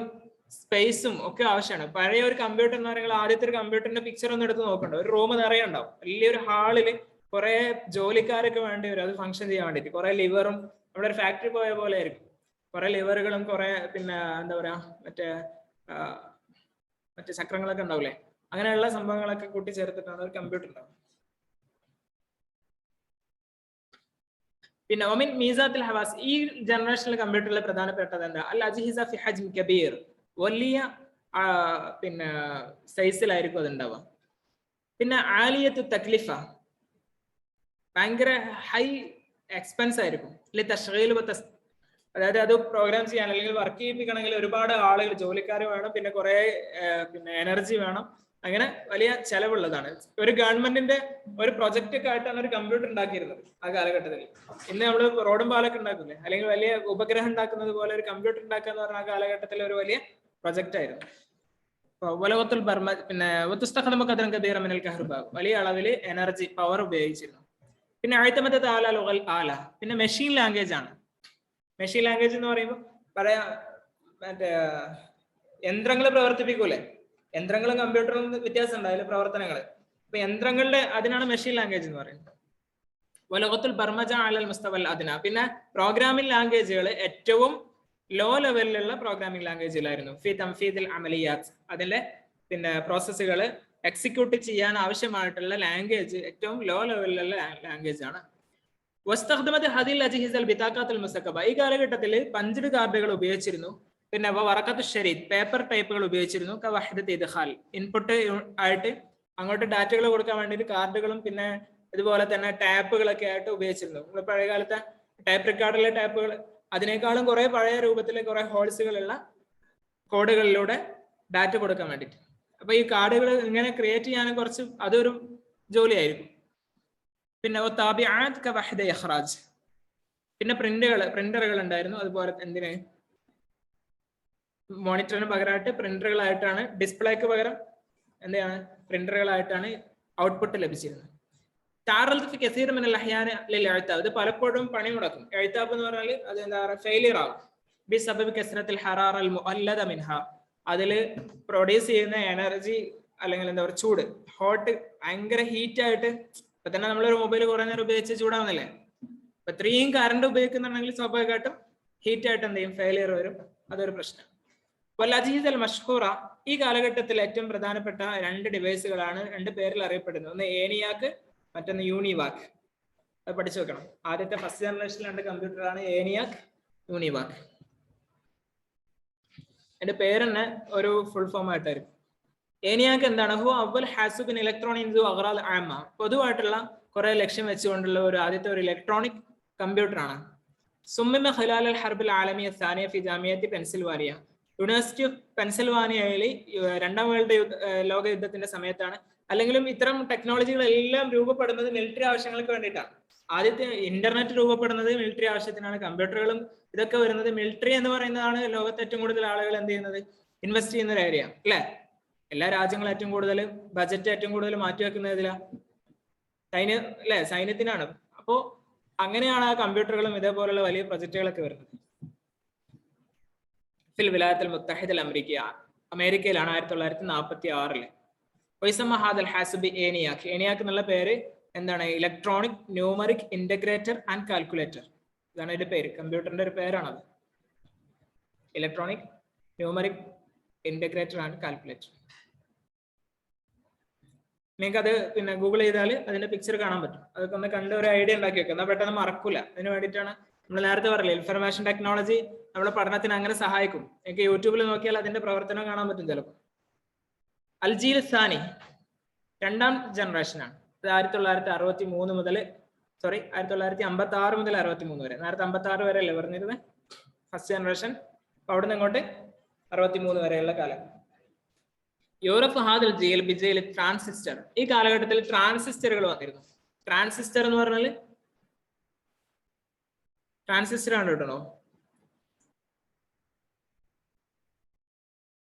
സ്പേസും ഒക്കെ ആവശ്യമാണ്. പഴയ ഒരു കമ്പ്യൂട്ടർ എന്ന് പറയുമ്പോൾ ആദ്യത്തെ ഒരു കമ്പ്യൂട്ടറിന്റെ പിക്ചർ ഒന്ന് എടുത്ത് നോക്കണ്ട, ഒരു റൂം നിറയെ ഉണ്ടാവും. വലിയൊരു ഹാളില് കുറെ ജോലിക്കാരൊക്കെ വേണ്ടി വരും അത് ഫംഗ്ഷൻ ചെയ്യാൻ വേണ്ടിയിട്ട്. കുറെ ലിവറും, നമ്മുടെ ഒരു ഫാക്ടറി പോയ പോലെ ആയിരിക്കും, കുറെ ലിവറുകളും കുറെ പിന്നെ എന്താ പറയാ മറ്റേ ചക്രങ്ങളൊക്കെ ഉണ്ടാവില്ലേ, അങ്ങനെയുള്ള സംഭവങ്ങളൊക്കെ കൂട്ടിച്ചേർത്തിട്ടാണ് ഒരു കമ്പ്യൂട്ടർ ഉണ്ടാവും. പിന്നെ ഒമിൻ മീസാത്തുൽ ഹവാസ്, ഈ ജനറേഷനിലെ കമ്പ്യൂട്ടറിൽ പ്രധാനപ്പെട്ടത് എന്താ? അൽ അജ്ഹിസ ഫി ഹജ്ം കബീർ, വലിയ പിന്നെ സൈസിലായിരിക്കും അത് ഉണ്ടാവുക. പിന്നെ ആലിയത്തു തക്ലിഫ, ഭയങ്കര ഹൈ എക്സ്പെൻസ് ആയിരിക്കും. അതായത് അത് പ്രോഗ്രാം ചെയ്യാൻ അല്ലെങ്കിൽ വർക്ക് ചെയ്യിപ്പിക്കണമെങ്കിൽ ഒരുപാട് ആളുകൾ, ജോലിക്കാർ വേണം, പിന്നെ കുറെ പിന്നെ എനർജി വേണം, അങ്ങനെ വലിയ ചെലവുള്ളതാണ്. ഒരു ഗവൺമെന്റിന്റെ ഒരു പ്രൊജക്റ്റ് ഒക്കെ ആയിട്ടാണ് ഒരു കമ്പ്യൂട്ടർ ഉണ്ടാക്കിയിരുന്നത് ആ കാലഘട്ടത്തിൽ. ഇന്ന് നമ്മൾ റോഡും പാലൊക്കെ ഉണ്ടാക്കില്ലേ, അല്ലെങ്കിൽ വലിയ ഉപഗ്രഹം ഉണ്ടാക്കുന്നത് പോലെ ഒരു കമ്പ്യൂട്ടർ ഉണ്ടാക്കുക എന്ന് പറഞ്ഞ ആ കാലഘട്ടത്തിൽ ഒരു വലിയ പ്രൊജക്റ്റ് ആയിരുന്നു. പിന്നെ വലിയ അളവിൽ എനർജി പവർ ഉപയോഗിച്ചിരുന്നു. പിന്നെ ആഴ്ത്തമത്തെ ആല, പിന്നെ മെഷീൻ ലാംഗ്വേജ് ആണ്. മെഷീൻ ലാംഗ്വേജ് എന്ന് പറയുമ്പോൾ പറയാ മറ്റേ യന്ത്രങ്ങൾ പ്രവർത്തിപ്പിക്കൂലേ, യന്ത്രങ്ങളും കമ്പ്യൂട്ടറും വ്യത്യാസം ഉണ്ടാവില്ല പ്രവർത്തനങ്ങള്. അപ്പൊ യന്ത്രങ്ങളുടെ അതിനാണ് മെഷീൻ ലാംഗ്വേജ് എന്ന് പറയുന്നത്. വലഗത്തുൽ ബർമജ അലൽ മുസ്തവൽ അതിന, പിന്നെ പ്രോഗ്രാമിംഗ് ലാംഗ്വേജുകൾ ഏറ്റവും ലോ ലെവലിലുള്ള പ്രോഗ്രാമിംഗ് ലാംഗ്വേജിലായിരുന്നു. ഫി തംഫീദിൽ അമലിയാത്ത്, അതിലെ പിന്നെ പ്രോസസ്സുകൾ എക്സിക്യൂട്ട് ചെയ്യാൻ ആവശ്യമായിട്ടുള്ള ലാംഗ്വേജ് ഏറ്റവും ലോ ലെവലിലുള്ള ലാംഗ്വേജ് ആണ്. വസ്തഖ്ദമത് ഹദിൽ അജ്ഹിസൽ ബിതാഖാത്തുൽ മുസക്കബ, ഈ കാലഘട്ടത്തിൽ പഞ്ച്ഡ് കാർഡുകൾ ഉപയോഗിച്ചിരുന്നു. പിന്നെ വറക്കത്ത് ഷരീദ്, പേപ്പർ ടൈപ്പുകൾ ഉപയോഗിച്ചിരുന്നു. വഹദത്ത് ഇദ്ഖാൽ, ഇൻപുട്ട് ആയിട്ട് അങ്ങോട്ട് ഡാറ്റകൾ കൊടുക്കാൻ വേണ്ടിയിട്ട് കാർഡുകളും പിന്നെ ഇതുപോലെ തന്നെ ടാപ്പുകളൊക്കെ ആയിട്ട് ഉപയോഗിച്ചിരുന്നു. നമ്മൾ പഴയ കാലത്തെ ടൈപ്പ് റെക്കോർഡിലെ ടാപ്പുകൾ അതിനേക്കാളും കുറെ പഴയ രൂപത്തിൽ കുറെ ഹോൾസുകളുള്ള കോഡുകളിലൂടെ ഡാറ്റ കൊടുക്കാൻ വേണ്ടിയിട്ട്. അപ്പൊ ഈ കാർഡുകൾ ഇങ്ങനെ ക്രിയേറ്റ് ചെയ്യാനും കുറച്ച് അതൊരു ജോലിയായിരിക്കും. പിന്നെ പിന്നെ പ്രിന്ററുകൾ ഉണ്ടായിരുന്നു. അതുപോലെ എന്തിന് മോണിറ്ററിന് പകരമായിട്ട് പ്രിന്ററുകളായിട്ടാണ്, ഡിസ്പ്ലേക്ക് പകരം എന്താണ് പ്രിന്ററുകളായിട്ടാണ് ഔട്ട്പുട്ട് ലഭിച്ചിരുന്നത്. ഇത് പലപ്പോഴും പണി മുടക്കും. എഴുത്താപ്പ് എന്ന് പറഞ്ഞാൽ അത് എന്താ പറയുക, ഫെയിലിയർ ആവും. അതിൽ പ്രൊഡ്യൂസ് ചെയ്യുന്ന എനർജി അല്ലെങ്കിൽ എന്താ പറയുക ചൂട്, ഹോട്ട്, ഭയങ്കര ഹീറ്റ് ആയിട്ട്. ഇപ്പൊ തന്നെ നമ്മളൊരു മൊബൈൽ കുറെ നേരം ഉപയോഗിച്ച് ചൂടാവുന്നില്ലേ? അപ്പൊ ഇത്രയും കറണ്ട് ഉപയോഗിക്കുന്നുണ്ടെങ്കിൽ സ്വാഭാവികമായിട്ടും ഹീറ്റ് ആയിട്ട് എന്ത് ചെയ്യും, ഫെയിലിയർ വരും. അതൊരു പ്രശ്നം. അൽ മഷ്ഹൂറ, ഈ കാലഘട്ടത്തിൽ ഏറ്റവും പ്രധാനപ്പെട്ട 2 ഡിവൈസുകളാണ് 2 പേരിൽ അറിയപ്പെടുന്നത്. ഒന്ന് ഏനിയാക്ക്, മറ്റൊന്ന് യൂണിവാക്ക്. അത് പഠിച്ചു വെക്കണം. ആദ്യത്തെ ഫസ്റ്റ് ജനറേഷൻ 2 കമ്പ്യൂട്ടറാണ് ഏനിയാക്ക്, യൂണിവാക്ക്. എന്റെ പേര് തന്നെ ഒരു ഫുൾ ഫോം ആയിട്ടായിരിക്കും. ഏനിയാക്ക് എന്താണ്? പൊതുവായിട്ടുള്ള കുറെ ലക്ഷ്യം വെച്ചുകൊണ്ടുള്ള ആദ്യത്തെ ഒരു ഇലക്ട്രോണിക് കമ്പ്യൂട്ടറാണ്. സുമ്മിമ ഖിലാൽ അൽ ഹർബിൽ ആലമിയ സാനിയ ഫി ജാമിയത്തി പെൻസിൽവാനിയ, യൂണിവേഴ്സിറ്റി ഓഫ് പെൻസിൽവാനിയയിൽ 2ാം ലോക യുദ്ധത്തിന്റെ സമയത്താണ്. അല്ലെങ്കിലും ഇത്തരം ടെക്നോളജികളെല്ലാം രൂപപ്പെടുന്നത് മിലിറ്ററി ആവശ്യങ്ങൾക്ക് വേണ്ടിയിട്ടാണ്. ആദ്യത്തെ ഇന്റർനെറ്റ് രൂപപ്പെടുന്നത് മിലിറ്ററി ആവശ്യത്തിനാണ്. കമ്പ്യൂട്ടറുകളും ഇതൊക്കെ വരുന്നത് മിലിറ്ററി എന്ന് പറയുന്നതാണ് ലോകത്ത് ഏറ്റവും കൂടുതൽ ആളുകൾ എന്ത് ചെയ്യുന്നത്, ഇൻവെസ്റ്റ് ചെയ്യുന്ന ഒരു ഏരിയ അല്ലെ. എല്ലാ രാജ്യങ്ങളും ഏറ്റവും കൂടുതൽ ബജറ്റ് ഏറ്റവും കൂടുതൽ മാറ്റിവെക്കുന്നതിലാ സൈന്യത്തിനാണ്. അപ്പോ അങ്ങനെയാണ് ആ കമ്പ്യൂട്ടറുകളും ഇതേപോലുള്ള വലിയ പ്രൊജക്ടുകളൊക്കെ വരുന്നത്. ഫിൽ വിലായത്തുൽ മുത്തഹിദ അൽ അമേരിക്ക, അമേരിക്കയിലാണ് 1946. ഏനിയാക്ക്, ഏനിയാക്ക് എന്നുള്ള പേര് എന്താണ്? Electronic numeric integrator and calculator. ഇതാണ് ഇതിന്റെ പേര്, കമ്പ്യൂട്ടറിന്റെ ഒരു പേരാണത്. Electronic numeric integrator and calculator. നിങ്ങൾക്ക് അത് പിന്നെ ഗൂഗിൾ ചെയ്താൽ അതിന്റെ പിക്ചർ കാണാൻ പറ്റും. അതൊക്കെ ഒന്ന് കണ്ട് ഒരു ഐഡിയ ഉണ്ടാക്കി വെക്കുക, എന്നാൽ പെട്ടെന്ന് മറക്കൂല. അതിന് വേണ്ടിയിട്ടാണ് നമ്മൾ നേരത്തെ പറയില്ലേ, ഇൻഫർമേഷൻ ടെക്നോളജി നമ്മുടെ പഠനത്തിന് അങ്ങനെ സഹായിക്കും. എനിക്ക് യൂട്യൂബിൽ നോക്കിയാൽ അതിന്റെ പ്രവർത്തനം കാണാൻ പറ്റും ചിലപ്പോൾ. അൽജീൽ സാനി 2ാം ജനറേഷനാണ്. ഇത് 1963 മുതൽ 1956 മുതൽ 63 വരെ. നേരത്തെ 56 വരെ അല്ലേ പറഞ്ഞിരുന്നത് ഫസ്റ്റ് ജനറേഷൻ. അപ്പൊ അവിടെ നിന്ന് ഇങ്ങോട്ട് 63 വരെയുള്ള കാലം. യൂറോപ്പ് ഹാദൽ ജയിൽ ബിജയിൽ ട്രാൻസിസ്റ്റർ, ഈ കാലഘട്ടത്തിൽ ട്രാൻസിസ്റ്ററുകൾ വന്നിരുന്നു. ട്രാൻസിസ്റ്റർ എന്ന് പറഞ്ഞാൽ ട്രാൻസിസ്റ്റർ ആണ് കേട്ടോ.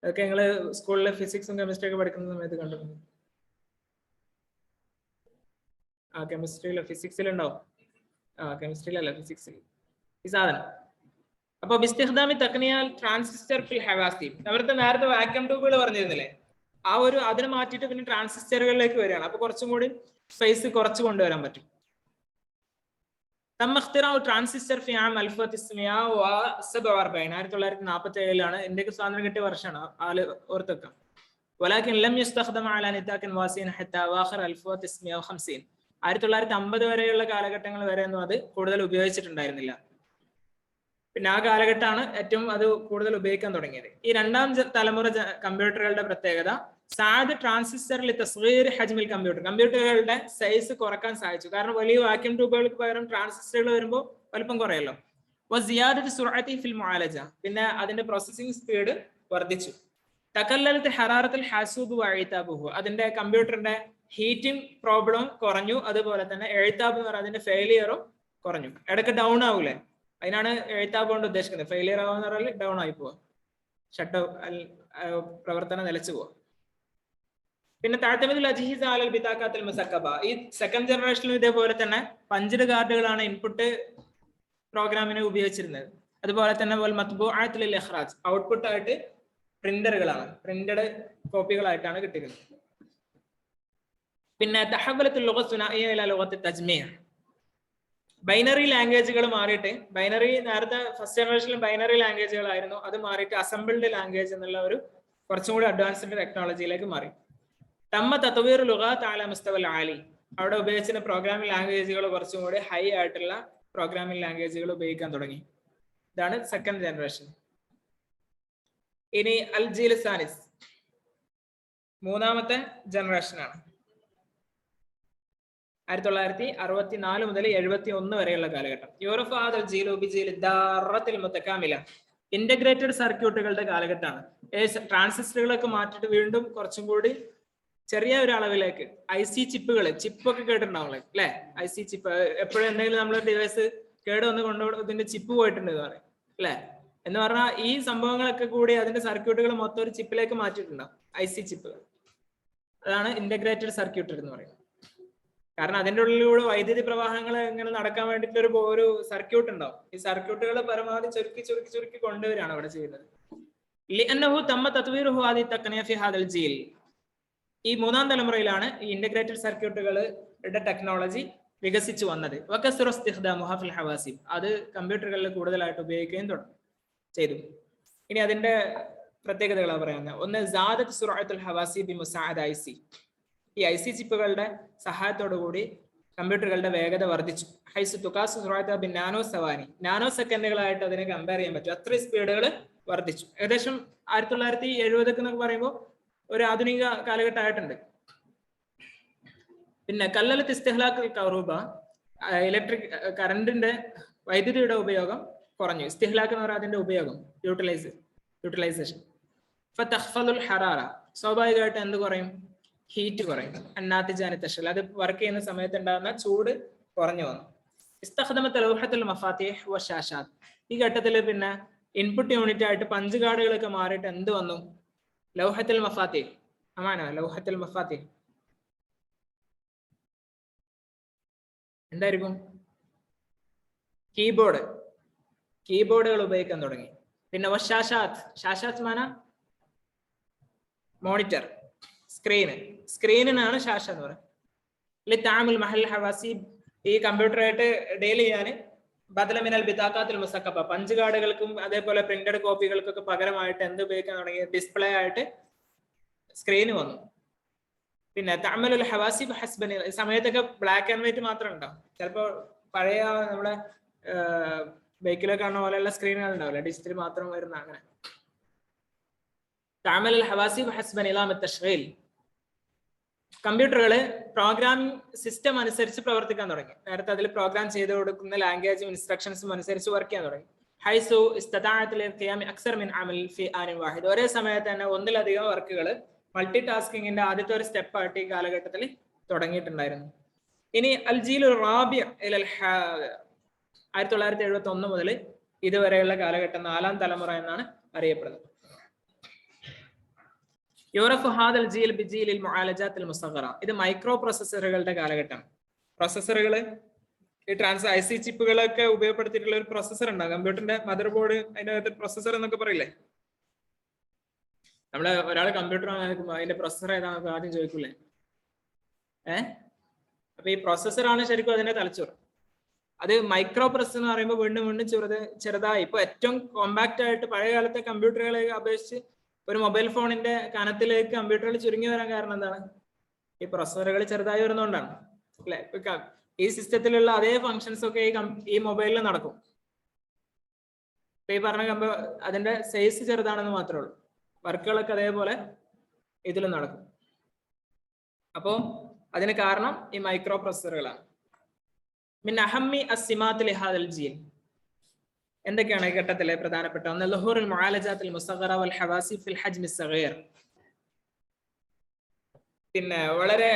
അതൊക്കെ നിങ്ങൾ സ്കൂളിലെ ഫിസിക്സും കെമിസ്ട്രി ഒക്കെ പഠിക്കുന്ന സമയത്ത് കണ്ടിട്ടുണ്ട്. കെമിസ്ട്രിയിലോ ഫിസിക്സിലുണ്ടാവും. കെമിസ്ട്രിയിലല്ല, ഫിസിക്സിൽ ഈ സാധനം. അപ്പൊ ബിസ്തിഖ്ദാമി തഖ്നിയാൽ ട്രാൻസിസ്റ്റർ ഫിൽ ഹവാസി, അവരുടെ നേരത്തെ വാക്യൂം ട്യൂബുകൾ പറഞ്ഞിരുന്നില്ലേ, അതിനെ മാറ്റിയിട്ട് പിന്നെ ട്രാൻസിസ്റ്ററുകളിലേക്ക് വരികയാണ്. അപ്പൊ കുറച്ചും കൂടി സ്പേസ് കുറച്ച് കൊണ്ടുവരാൻ പറ്റും. ട്രാൻസിസ്റ്റർ ഫി ആം 1947 ഇന്ത്യക്ക് സ്വാതന്ത്ര്യം കിട്ടിയ വർഷമാണ്. ഓർത്ത് വെക്കാം. ولكن لم يستخدم على نطاق واسع حتى أواخر 1950. 1950 വരെയുള്ള കാലഘട്ടങ്ങൾ വരെ ഒന്നും അത് കൂടുതൽ ഉപയോഗിച്ചിട്ടുണ്ടായിരുന്നില്ല. പിന്നെ ആ കാലഘട്ടമാണ് ഏറ്റവും അത് കൂടുതൽ ഉപയോഗിക്കാൻ തുടങ്ങിയത്. ഈ 2ാം തലമുറ കമ്പ്യൂട്ടറുകളുടെ പ്രത്യേകത, സാദ് ട്രാൻസിസ്റ്ററിൽ തസ്ഗീർ ഹജ്മിൽ കമ്പ്യൂട്ടറുകളുടെ സൈസ് കുറക്കാൻ സാധിച്ചു. കാരണം വലിയ വാക്യൂം ട്യൂബുകൾക്ക് പകരം ട്രാൻസിസ്റ്ററുകൾ വരുമ്പോൾ വലുപ്പം കുറയല്ലോ. വസിയാദത്ത് സുർഅതി ഫിൽ മുആലജ, പിന്നെ അതിന്റെ പ്രോസസ്സിംഗ് സ്പീഡ് വർദ്ധിച്ചു. തകല്ലലത്ത് ഹറാറത്തുൽ ഹാസൂബ് വഇതാബുഹു, അതിന്റെ കമ്പ്യൂട്ടറിന്റെ ഹീറ്റിംഗ് പ്രോബ്ലം കുറഞ്ഞു. അതുപോലെ തന്നെ എഴുത്താബ് എന്ന് പറയുന്നത് അതിന്റെ ഫെയിലിയറും കുറഞ്ഞു. ഇടയ്ക്ക് ഡൗൺ ആവൂലേ, അതിനാണ് എഴുത്താബ് കൊണ്ട് ഉദ്ദേശിക്കുന്നത്. ഫെയിലിയർ ആവുക എന്ന് പറഞ്ഞാൽ ഡൗൺ ആയി പോവുക, ഷട്ട് പ്രവർത്തനം നിലച്ചു പോവുക. പിന്നെ താഴ്ത്തമിൽ അജിഹിസ് അലൽ ബിതാഖാത്തുൽ മുസക്കബ, ഈ 2nd ജനറേഷനിലും ഇതേപോലെ തന്നെ പഞ്ച്ഡ് കാർഡുകളാണ് ഇൻപുട്ട് പ്രോഗ്രാമിന് ഉപയോഗിച്ചിരുന്നത്. അതുപോലെ തന്നെ മത്ബൂഅത്തുൽ ഇഖ്റാജ്, ഔട്ട്പുട്ട് ആയിട്ട് പ്രിന്ററുകളാണ്, പ്രിന്റഡ് കോപ്പികളായിട്ടാണ് കിട്ടിയിരുന്നത്. പിന്നെ തഹവ്വലത്തുൽ ലുഗ സുനാഇയ ഇലാ ലുഗത്തി തജ്മീഅ്, ബൈനറി ലാംഗ്വേജുകൾ മാറിയിട്ട്, ബൈനറി നേരത്തെ ഫസ്റ്റ് ജനറേഷനിൽ ബൈനറി ലാംഗ്വേജുകളായിരുന്നു, അത് മാറിയിട്ട് അസംബിൾഡ് ലാംഗ്വേജ് എന്നുള്ള ഒരു കുറച്ചും കൂടി അഡ്വാൻസ്ഡ് ടെക്നോളജിയിലേക്ക് മാറി. തമ്മ തത്വീർ ലുഗാത്ത് അലാ മുസ്തവൽ ആലി, അവിടെ ഉപയോഗിച്ചിരുന്ന പ്രോഗ്രാമിംഗ് ലാംഗ്വേജുകൾ കുറച്ചും കൂടി ഹൈ ആയിട്ടുള്ള പ്രോഗ്രാമിംഗ് ലാംഗ്വേജുകൾ ഉപയോഗിക്കാൻ തുടങ്ങി. ഇതാണ് 2nd ജനറേഷൻ. ഇനി അൽജീൽ സാനിസ് 3ാമത്തെ ജനറേഷനാണ്. 1964 മുതൽ 71 വരെയുള്ള കാലഘട്ടം. യൂറോപ്പ് ഹാദൽ ജീൽ ബിജീൽ ദാറത്തുൽ മുതകാമില, ഇന്റഗ്രേറ്റഡ് സർക്യൂട്ടുകളുടെ കാലഘട്ടമാണ്. ട്രാൻസിസ്റ്ററുകളൊക്കെ മാറ്റിയിട്ട് വീണ്ടും കുറച്ചും കൂടി ചെറിയ ഒരു അളവിലേക്ക് IC ചിപ്പൊക്കെ കേട്ടിട്ടുണ്ടാവുള്ളൂ അല്ലെ? IC ചിപ്പ് എപ്പോഴും എന്തെങ്കിലും നമ്മൾ ഡിവൈസ് കേടുവന്ന് കൊണ്ടുപോകും ഇതിന്റെ ചിപ്പ് പോയിട്ടുണ്ട് എന്ന് പറയും അല്ലെ? എന്ന് പറഞ്ഞാൽ ഈ സംഭവങ്ങളൊക്കെ കൂടി അതിന്റെ സർക്യൂട്ടുകൾ മൊത്തം ഒരു ചിപ്പിലേക്ക് മാറ്റിയിട്ടുണ്ടാവും, IC ചിപ്പുകൾ. അതാണ് ഇന്റഗ്രേറ്റഡ് സർക്യൂട്ടറി എന്ന് പറയുന്നത്. കാരണം അതിന്റെ ഉള്ളിലൂടെ വൈദ്യുതി പ്രവാഹങ്ങൾ ഇങ്ങനെ നടക്കാൻ വേണ്ടിയിട്ട് ഒരു സർക്യൂട്ട് ഉണ്ടാവും. ഈ സർക്യൂട്ടുകൾ പരമാവധി ചുരുക്കി കൊണ്ടുവരികയാണ് അവിടെ ചെയ്യുന്നത്. ഈ മൂന്നാം തലമുറയിലാണ് ഈ ഇന്റഗ്രേറ്റഡ് സർക്യൂട്ടുകളുടെ ടെക്നോളജി വികസിച്ചു വന്നത്. അത് കമ്പ്യൂട്ടറുകളിൽ കൂടുതലായിട്ട് ഉപയോഗിക്കുകയും ചെയ്തു. ഇനി അതിന്റെ പ്രത്യേകതകളാണ് പറയുന്നത്. ഒന്ന്, സാദത്ത് സുറഅത്തുൽ ഹവാസി ബി മുസാഅദ IC. ഈ IC ചിപ്പുകളുടെ സഹായത്തോടു കൂടി കമ്പ്യൂട്ടറുകളുടെ വേഗത വർദ്ധിച്ചു. ഹൈസു തുകാസു സുറഅത ബി നാനോ സവാനി, നാനോ സെക്കൻഡുകളായിട്ട് അതിനെ കമ്പയർ ചെയ്യാൻ പറ്റും. അത്രയും സ്പീഡുകൾ വർദ്ധിച്ചു. ഏകദേശം 1970 എന്നൊക്കെ പറയുമ്പോൾ ഒരു ആധുനിക കാലഘട്ടമായിട്ടുണ്ട്. പിന്നെ കല്ലലത്ത് ഇസ്തിഹ്ലാഖുൽ കറൂബ, ഇലക്ട്രിക് കറണ്ടിന്റെ വൈദ്യുതിയുടെ ഉപയോഗം കുറഞ്ഞു. ഇസ്തിഹ്ലാഖ് എന്ന് പറഞ്ഞാൽ അതിന്റെ ഉപയോഗം, യൂട്ടിലൈസേഷൻ. ഫതഖ്ഫലുൽ ഹറാറ, സ്വാഭാവികമായിട്ട് എന്ത് കുറയും? ഹീറ്റ് കുറയും. അന്നാത്തിജാനി തശൽ, അത് വർക്ക് ചെയ്യുന്ന സമയത്ത് ഉണ്ടാകുന്ന ചൂട് കുറഞ്ഞു വന്നു. ഇസ്തഖ്ദമത്ത് ലൗഹത്തുൽ മഫാത്തിഹ് വശാശാത്ത്, ഈ ഘട്ടത്തിൽ പിന്നെ ഇൻപുട്ട് യൂണിറ്റ് ആയിട്ട് പഞ്ച് കാർഡുകളൊക്കെ മാറിയിട്ട് എന്ത് വന്നു? ലൗഹത്തുൽ മഫാത്തിഹ്. ലൗഹത്തുൽ മഫാത്തിഹ് എന്തായിരിക്കും? കീബോർഡുകൾ ഉപയോഗിക്കാൻ തുടങ്ങി. പിന്നെ ഷാഷാത്ത് മാന മോണിറ്റർ, സ്ക്രീനിനാണ് ഷാഷ എന്ന് പറയുന്നത്. ഈ കമ്പ്യൂട്ടറായിട്ട് ഡീൽ ചെയ്യാൻ ബദലമിനൽ ബിതാഖാത്തുൽ മുസക്കബ, പഞ്ച് കാർഡുകൾക്കും അതേപോലെ പ്രിന്റഡ് കോപ്പികൾക്കൊക്കെ പകരമായിട്ട് എന്ത് ഉപയോഗിക്കാൻ തുടങ്ങി? ഡിസ്പ്ലേ ആയിട്ട് സ്ക്രീന് വന്നു. പിന്നെ തഅമലുൽ ഹവാസിബ് ഹസ്ബനി, സമയത്തൊക്കെ ബ്ലാക്ക് ആൻഡ് വൈറ്റ് മാത്രം ഉണ്ടാവും. ചിലപ്പോൾ പഴയ നമ്മുടെ ബൈക്കിലൊക്കെ കാണുന്ന പോലെയുള്ള സ്ക്രീനുകൾ ഉണ്ടാവില്ല, ഡിജിറ്റൽ മാത്രം വരുന്ന അങ്ങനെ. തഅമലുൽ ഹവാസിബ് ഹസ്ബ നിലാമത്ത് തശ്ഗീൽ, കമ്പ്യൂട്ടറുകള് പ്രോഗ്രാമിംഗ് സിസ്റ്റം അനുസരിച്ച് പ്രവർത്തിക്കാൻ തുടങ്ങി. നേരത്തെ അതിൽ പ്രോഗ്രാം ചെയ്ത് കൊടുക്കുന്ന ലാംഗ്വേജും ഇൻസ്ട്രക്ഷൻസും അനുസരിച്ച് വർക്ക് ചെയ്യാൻ തുടങ്ങി. ഹൈസു ഇസ്തതാഅത്ത് ലിഖിയാമി അക്സർ മിൻ അമൽ ഫി ആനിൻ വാഹിദ്, ഒരേ സമയത്ത് തന്നെ ഒന്നിലധികം വർക്കുകൾ മൾട്ടി ടാസ്കിങ്ങിന്റെ ആദ്യത്തെ ഒരു സ്റ്റെപ്പായിട്ട് ഈ കാലഘട്ടത്തിൽ തുടങ്ങിയിട്ടുണ്ടായിരുന്നു. ഇനി അൽ ജീലുർ റാബിഅ ഇലൽ 1971 മുതൽ ഇതുവരെയുള്ള കാലഘട്ടം 4ാം തലമുറ എന്നാണ് അറിയപ്പെടുന്നത്. യൂറഫ് ഹാദൽ ജീൽ ബിജീലിൽ മുആലജാത്തുൽ മുസഗ്ഗറ, ഇത് മൈക്രോ പ്രോസസ്സറുകളുടെ കാലഘട്ടം. പ്രോസസ്സറുകൾ, ഈ IC ചിപ്പുകളൊക്കെ ഉപയോഗപ്പെടുത്തിയിട്ടുള്ള ഒരു പ്രോസസ്സർ ഉണ്ടാകും. കമ്പ്യൂട്ടറിന്റെ മദർ ബോർഡ്, അതിന്റെ പ്രോസസ്സർ എന്നൊക്കെ പറയില്ലേ? നമ്മള് ഒരാൾ കമ്പ്യൂട്ടർ അതിന്റെ പ്രൊസസ്സർ ഏതാണെന്നൊക്കെ ആദ്യം ചോദിക്കൂലേ? അപ്പൊ ഈ പ്രോസസ്സറാണ് ശരിക്കും അതിന്റെ തലച്ചോറ്. അത് മൈക്രോ പ്രോസസ്സർ എന്ന് പറയുമ്പോൾ വീണ്ടും ചെറുതായി, ഇപ്പൊ ഏറ്റവും കോമ്പാക്ട് ആയിട്ട് പഴയ കാലത്തെ കമ്പ്യൂട്ടറുകളെ അപേക്ഷിച്ച് ഒരു മൊബൈൽ ഫോണിന്റെ കനത്തിലേക്ക് കമ്പ്യൂട്ടറുകൾ ചുരുങ്ങി വരാൻ കാരണം എന്താണ്? ഈ പ്രോസസ്സറുകൾ ചെറുതായി വരുന്നതുകൊണ്ടാണ് അല്ലെ? ഈ സിസ്റ്റത്തിലുള്ള അതേ ഫങ്ഷൻസ് ഒക്കെ ഈ മൊബൈലിൽ നടക്കും. ഈ പറഞ്ഞ അതിന്റെ സൈസ് ചെറുതാണെന്ന് മാത്രമേ ഉള്ളൂ, വർക്കുകളൊക്കെ അതേപോലെ ഇതിലും നടക്കും. അപ്പോ അതിന് കാരണം ഈ മൈക്രോ പ്രോസസ്സറുകളാണ്. മിൻ അഹമ്മി അസ്സിമാത്ത് ലിഹാദൽ ജീൽ, എന്തൊക്കെയാണ് ഈ ഘട്ടത്തിലെ പ്രധാനപ്പെട്ട ഒന്ന്? ലുഹൂറുൽ മുആലജാത്തുൽ മുസഗ്ഗറ വൽ ഹവാസി ഫിൽ ഹജ്മി സഗീർ, പിന്നെ വളരെ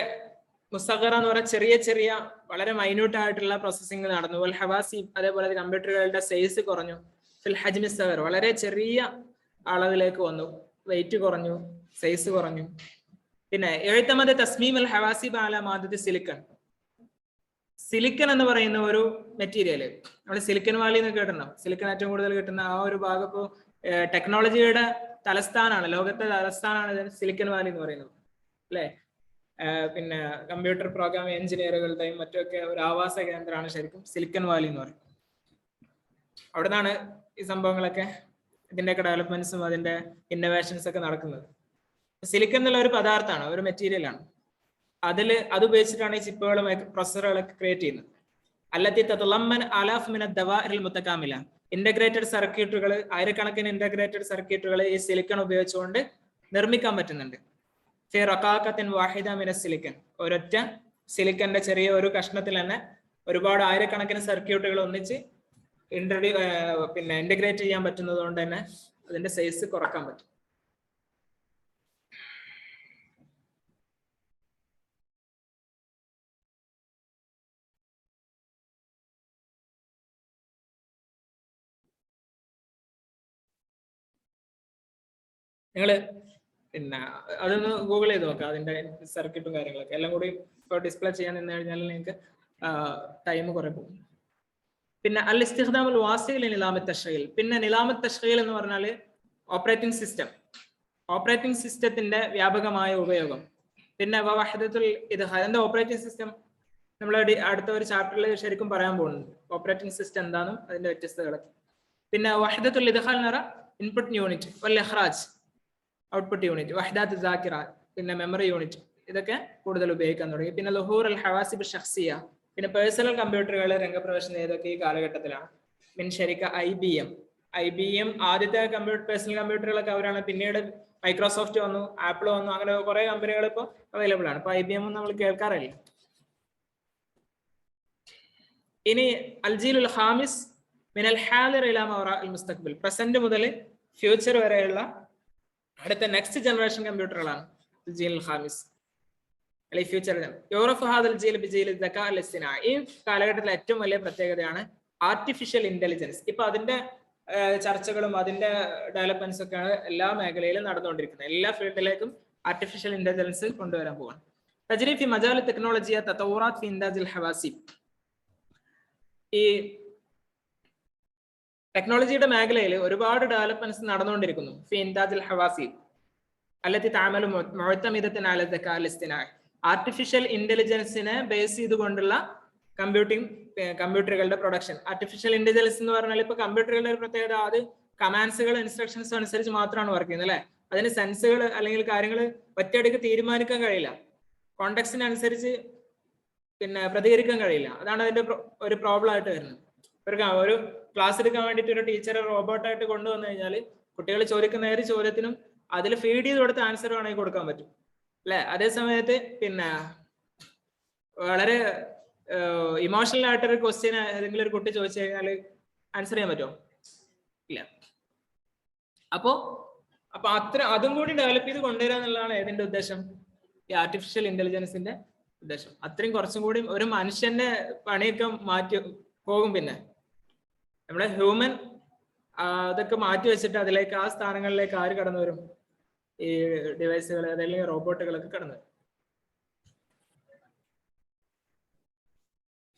മുസഗ്ഗറ എന്ന് പറഞ്ഞാൽ ചെറിയ വളരെ മൈന്യൂട്ട് ആയിട്ടുള്ള പ്രോസസ്സിംഗ് നടന്നു. വൽ ഹവാസി, അതേപോലെ കമ്പ്യൂട്ടറുകളുടെ സൈസ് കുറഞ്ഞു. ഫിൽ ഹജ്മി സഗീർ, വളരെ ചെറിയ അളവിലേക്ക് വന്നു, വെയിറ്റ് കുറഞ്ഞു, സൈസ് കുറഞ്ഞു. പിന്നെ എഴുത്തമത് തസ്മീം അൽ ഹവാസിബ് അല മാദത്തി സിലിക്കൺ, സിലിക്കൺ എന്ന് പറയുന്ന ഒരു മെറ്റീരിയൽ, നമ്മൾ സിലിക്കൺ വാലി എന്ന് കേട്ടിട്ടുണ്ടാവും. സിലിക്കൺ ഏറ്റവും കൂടുതൽ കിട്ടുന്ന ആ ഒരു ഭാഗം ഇപ്പോൾ ടെക്നോളജിയുടെ തലസ്ഥാനാണ്, ലോകത്തെ തലസ്ഥാനാണ് സിലിക്കൺ വാലി എന്ന് പറയുന്നത് അല്ലെ? പിന്നെ കമ്പ്യൂട്ടർ പ്രോഗ്രാമിംഗ് എഞ്ചിനീയറുകളുടെയും മറ്റൊക്കെ ഒരു ആവാസ കേന്ദ്രമാണ് ശരിക്കും സിലിക്കൺ വാലി എന്ന് പറയുന്നത്. അവിടെ നിന്നാണ് ഈ സംഭവങ്ങളൊക്കെ, ഇതിന്റെയൊക്കെ ഡെവലപ്മെന്റ്സും അതിന്റെ ഇന്നോവേഷൻസ് ഒക്കെ നടക്കുന്നത്. സിലിക്കൺ എന്നുള്ള ഒരു പദാർത്ഥമാണ്, ഒരു മെറ്റീരിയലാണ്. അത് ഉപയോഗിച്ചിട്ടാണ് ഈ ചിപ്പുകളും പ്രോസസ്സറുകളൊക്കെ ക്രിയേറ്റ് ചെയ്യുന്നത്. അല്ലത്തി തതളമ്മൻ ആലാഫ് മിന ദവാഇൽ മുതകാമില, ഇന്റഗ്രേറ്റഡ് സർക്യൂട്ടുകൾ, ആയിരക്കണക്കിന് ഇന്റഗ്രേറ്റഡ് സർക്യൂട്ടുകൾ ഈ സിലിക്കൺ ഉപയോഗിച്ചുകൊണ്ട് നിർമ്മിക്കാൻ പറ്റുന്നുണ്ട്. ഫി റഖാഖത്തിൻ വാഹിദ മിന സിലിക്കൺ, ഒരൊറ്റ സിലിക്കന്റെ ചെറിയ ഒരു കഷ്ണത്തിൽ തന്നെ ഒരുപാട് ആയിരക്കണക്കിന് സർക്യൂട്ടുകൾ ഒന്നിച്ച് പിന്നെ ഇന്റഗ്രേറ്റ് ചെയ്യാൻ പറ്റുന്നത് കൊണ്ട് തന്നെ അതിന്റെ സൈസ് കുറക്കാൻ പറ്റും. നിങ്ങൾ പിന്നെ അതൊന്ന് ഗൂഗിൾ ചെയ്ത് നോക്കാം, അതിന്റെ സർക്യൂട്ടും കാര്യങ്ങളൊക്കെ എല്ലാം കൂടി ഇപ്പോൾ ഡിസ്പ്ലേ ചെയ്യാൻ നിന്ന് കഴിഞ്ഞാൽ നിങ്ങൾക്ക് ടൈം കുറെ പോകും. പിന്നെ അൽ ഇസ്തിഖ്ദാമുൽ വാസിൽ നിലാമത്ത് തശ്ഗീൽ. പിന്നെ നിലാമത്ത് തശ്ഗീൽ എന്ന് പറഞ്ഞാൽ ഓപ്പറേറ്റിംഗ് സിസ്റ്റം, ഓപ്പറേറ്റിംഗ് സിസ്റ്റത്തിന്റെ വ്യാപകമായ ഉപയോഗം. പിന്നെ വഹദത്തുൽ ഇദ്ഖാൽ, എന്താ ഓപ്പറേറ്റിംഗ് സിസ്റ്റം നമ്മൾ അടുത്ത ഒരു ചാപ്റ്ററിൽ ശരിക്കും പറയാൻ പോകുന്നുണ്ട്, ഓപ്പറേറ്റിംഗ് സിസ്റ്റം എന്താണെന്നും അതിന്റെ വ്യത്യസ്തതകളൊക്കെ. പിന്നെ വഹദത്തുൽ ഇദ്ഖാൽ എന്ന് പറഞ്ഞാൽ ഇൻപുട്ട് യൂണിറ്റ്, വൽ ഇഖ്റാജ് ഔട്ട്പുട്ട് യൂണിറ്റ്, വഹദാത്ത് സാക്കിറ പിന്നെ മെമ്മറി യൂണിറ്റ്, ഇതൊക്കെ കൂടുതൽ ഉപയോഗിക്കാൻ തുടങ്ങി. പിന്നെ ലുഹൂർ അൽ ഹവാസിബ് ഷഖ്സിയ, പിന്നെ പേഴ്സണൽ കമ്പ്യൂട്ടറുകളെ രംഗപ്രവേശനം ചെയ്തൊക്കെ ഈ കാലഘട്ടത്തിലാണ്. മിൻ ശരിക്ക IBM ആദ്യത്തെ പേഴ്സണൽ കമ്പ്യൂട്ടറുകളൊക്കെ അവരാണ്. പിന്നീട് മൈക്രോസോഫ്റ്റ് വന്നു, ആപ്പിൾ വന്നു, അങ്ങനെ കുറെ കമ്പനികൾ ഇപ്പോൾ അവൈലബിൾ ആണ്. ഇപ്പൊ IBM നമ്മൾ കേൾക്കാറില്ല. ഇനി അൽജീലുൽ ഖാമിസ് മിനൽ ഹാദിർ ഇലാ മവറാ അൽ മുസ്തഖ്ബിൽ, പ്രസന്റ് മുതൽ ഫ്യൂച്ചർ വരെയുള്ള അടുത്ത നെക്സ്റ്റ് ജനറേഷൻ കമ്പ്യൂട്ടറുകളാണ് അൽജീലുൽ ഖാമിസ് അല്ലെങ്കിൽ ഫ്യൂച്ചർ. യൂറഫ് ഹാദൽ ജീൽ ബിജീൽ ദക്കാ അൽ ഇസ്തിനാ, ഈ കാലഘട്ടത്തിലെ ഏറ്റവും വലിയ പ്രത്യേകതയാണ് ആർട്ടിഫിഷ്യൽ ഇന്റലിജൻസ്. ഇപ്പൊ അതിന്റെ ചർച്ചകളും അതിന്റെ ഡെവലപ്മെന്റ്സ് ഒക്കെയാണ് എല്ലാ മേഖലയിലും നടന്നുകൊണ്ടിരിക്കുന്നത്. എല്ലാ ഫീൽഡിലേക്കും ആർട്ടിഫിഷ്യൽ ഇന്റലിജൻസ് കൊണ്ടുവരാൻ പോവാണ്. തജ്രി ഫി മജാൽ ടെക്നോളജിയ തതവ്വുറാത്ത് ഫി ഇൻതാജിൽ ഹവാസിബ്, ഈ ടെക്നോളജിയുടെ മേഖലയിൽ ഒരുപാട് ഡെവലപ്മെന്റ്സ് നടന്നുകൊണ്ടിരിക്കുന്നു. ഫി ഇൻതാജിൽ ഹവാസിബ് അല്ലത്തി തഅമലു മുഅ്തമിദത്തൻ അല ദക്കാ അൽ ഇസ്തിനാ, ആർട്ടിഫിഷ്യൽ ഇന്റലിജൻസിനെ ബേസ് ചെയ്തുകൊണ്ടുള്ള കമ്പ്യൂട്ടറുകളുടെ പ്രൊഡക്ഷൻ. ആർട്ടിഫിഷ്യൽ ഇന്റലിജൻസ് എന്ന് പറഞ്ഞാൽ ഇപ്പൊ കമ്പ്യൂട്ടറുകളുടെ ഒരു പ്രത്യേകത, അത് കമാൻഡ്സുകൾ ഇൻസ്ട്രക്ഷൻസ് അനുസരിച്ച് മാത്രമാണ് വർക്ക് ചെയ്യുന്നത് അല്ലെ. അതിന് സെൻസുകൾ അല്ലെങ്കിൽ കാര്യങ്ങൾ ഒറ്റയടിക്ക് തീരുമാനിക്കാൻ കഴിയില്ല, കോണ്ടെക്സ്റ്റിനനുസരിച്ച് പിന്നെ പ്രതികരിക്കാൻ കഴിയില്ല. അതാണ് അതിന്റെ ഒരു പ്രോബ്ലം ആയിട്ട് വരുന്നത്. ഒരു ക്ലാസ് എടുക്കാൻ വേണ്ടിയിട്ട് ഒരു ടീച്ചറെ റോബോട്ടായിട്ട് കൊണ്ടുവന്നു കഴിഞ്ഞാൽ കുട്ടികൾ ചോദിക്കുന്ന ഏത് ചോദ്യത്തിനും അതിൽ ഫീഡ് ചെയ്ത് കൊടുത്ത ആൻസർ വേണമെങ്കിൽ കൊടുക്കാൻ പറ്റും അല്ലെ. അതേ സമയത്ത് പിന്നെ വളരെ ഇമോഷണൽ ആയിട്ടൊരു ക്വസ്റ്റ്യൻ ഏതെങ്കിലും ഒരു കുട്ടി ചോദിച്ചു കഴിഞ്ഞാൽ ആൻസർ ചെയ്യാൻ പറ്റുമോ? ഇല്ല. അപ്പോ അതും കൂടി ഡെവലപ്പ് ചെയ്ത് കൊണ്ടുവരിക എന്നുള്ളതാണ് ഏതിന്റെ ഉദ്ദേശം, ഈ ആർട്ടിഫിഷ്യൽ ഇന്റലിജൻസിന്റെ ഉദ്ദേശം. അത്രയും കുറച്ചും കൂടി ഒരു മനുഷ്യന്റെ പണിയൊക്കെ മാറ്റി പോകും. പിന്നെ നമ്മുടെ ഹ്യൂമൻ അതൊക്കെ മാറ്റി വെച്ചിട്ട് അതിലേക്ക് ആ സ്ഥാനങ്ങളിലേക്ക് ആര് കടന്നു വരും? ഈ ഡിവൈസുകൾ അതല്ലെങ്കിൽ റോബോട്ടുകളൊക്കെ കടന്നു വരും.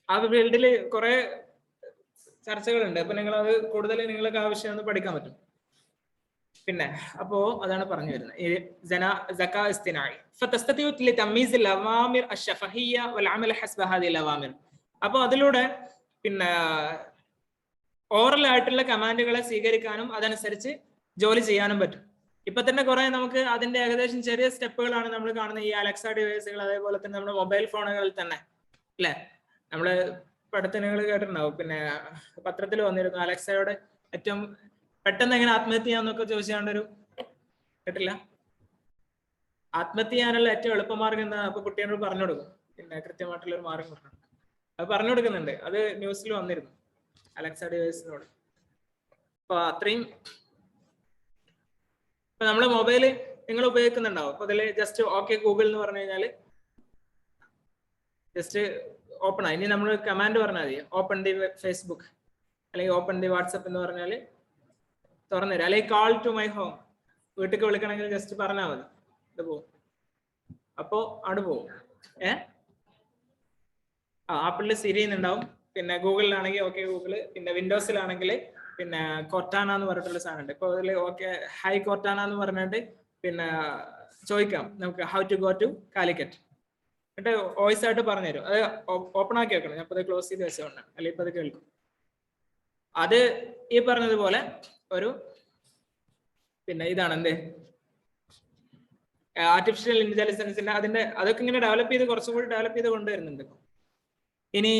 ആ ഫീൽഡിൽ കുറെ ചർച്ചകളുണ്ട്. അപ്പൊ നിങ്ങൾ അത് കൂടുതൽ നിങ്ങൾക്ക് ആവശ്യം ഒന്ന് പഠിക്കാൻ പറ്റും. പിന്നെ അപ്പോ അതാണ് പറഞ്ഞു വരുന്നത് അപ്പൊ അതിലൂടെ പിന്നെ ഓറൽ ആയിട്ടുള്ള കമാൻഡുകളെ സ്വീകരിക്കാനും അതനുസരിച്ച് ജോലി ചെയ്യാനും പറ്റും. ഇപ്പൊ തന്നെ കുറെ നമുക്ക് അതിന്റെ ഏകദേശം ചെറിയ സ്റ്റെപ്പുകളാണ് നമ്മൾ കാണുന്നത്. ഈ അലക്സ ഡിവൈസുകൾ, അതേപോലെ തന്നെ നമ്മുടെ മൊബൈൽ ഫോണുകളിൽ തന്നെ അല്ലെ. നമ്മള് അടുത്ത് നിങ്ങൾ കേട്ടിട്ടുണ്ടാവും, പിന്നെ പത്രത്തിൽ വന്നിരുന്നു അലക്സയുടെ ഏറ്റവും പെട്ടെന്ന് എങ്ങനെ ആത്മഹത്യ ചെയ്യാന്നൊക്കെ ചോദിച്ചാണ്ടൊരു കേട്ടില്ല. ആത്മഹത്യ ചെയ്യാനുള്ള ഏറ്റവും എളുപ്പമാർഗം എന്താ? അപ്പൊ കുട്ടികളോട് പറഞ്ഞു കൊടുക്കും, പിന്നെ കൃത്യമായിട്ടുള്ള ഒരു മാർഗം പറഞ്ഞു. അത് പറഞ്ഞു കൊടുക്കുന്നുണ്ട്, അത് ന്യൂസിൽ വന്നിരുന്നു അലക്സ ഡിവൈസിനോട്. അപ്പൊ അത്രയും ഇപ്പൊ നമ്മള് മൊബൈല് നിങ്ങൾ ഉപയോഗിക്കുന്നുണ്ടാവും. അപ്പൊ അതില് ജസ്റ്റ് ഓക്കെ ഗൂഗിൾ എന്ന് പറഞ്ഞു കഴിഞ്ഞാല് ജസ്റ്റ് ഓപ്പൺ ആയി. ഇനി നമ്മൾ കമാൻഡ് പറഞ്ഞാൽ മതി, ഓപ്പൺ ദി ഫേസ്ബുക്ക് അല്ലെങ്കിൽ ഓപ്പൺ ദി വാട്സപ്പ് എന്ന് പറഞ്ഞാൽ തുറന്നു തരാം. അല്ലെങ്കിൽ കാൾ ടു മൈ ഹോം, വീട്ടിലേക്ക് വിളിക്കണമെങ്കിൽ ജസ്റ്റ് പറഞ്ഞാൽ മതി, ഇത് പോവും. അപ്പോ അവിടെ പോവും. ആപ്പിളിൽ സിരി ഉണ്ടാവും, പിന്നെ ഗൂഗിളിലാണെങ്കിൽ ഓക്കെ ഗൂഗിള്, പിന്നെ വിൻഡോസിലാണെങ്കിൽ പിന്നെ കോർട്ടാന എന്ന് പറഞ്ഞിട്ടുള്ള സാധനം ഉണ്ട്. ഇപ്പൊ അതിൽ ഓക്കെ ഹൈ കോർട്ടാന എന്ന് പറഞ്ഞിട്ട് പിന്നെ ചോദിക്കാം നമുക്ക് how to go to Calicut, എന്നിട്ട് വോയിസ് ആയിട്ട് പറഞ്ഞു തരും. അത് ഓപ്പൺ ആക്കി വെക്കണം, ഞാൻ ഇപ്പൊ അത് ക്ലോസ് ചെയ്ത് വെച്ചോണ്ടാണ്, അല്ലെങ്കിൽ ഇപ്പൊ അത് കേൾക്കും. അത് ഈ പറഞ്ഞതുപോലെ ഒരു പിന്നെ ഇതാണ് എന്ത് ആർട്ടിഫിഷ്യൽ ഇന്റലിജൻസിന്റെ അതൊക്കെ ഇങ്ങനെ ഡെവലപ്പ് ചെയ്ത് കുറച്ചും കൂടി ഡെവലപ്പ് ചെയ്ത് കൊണ്ടുവരുന്നുണ്ട്. ഇനി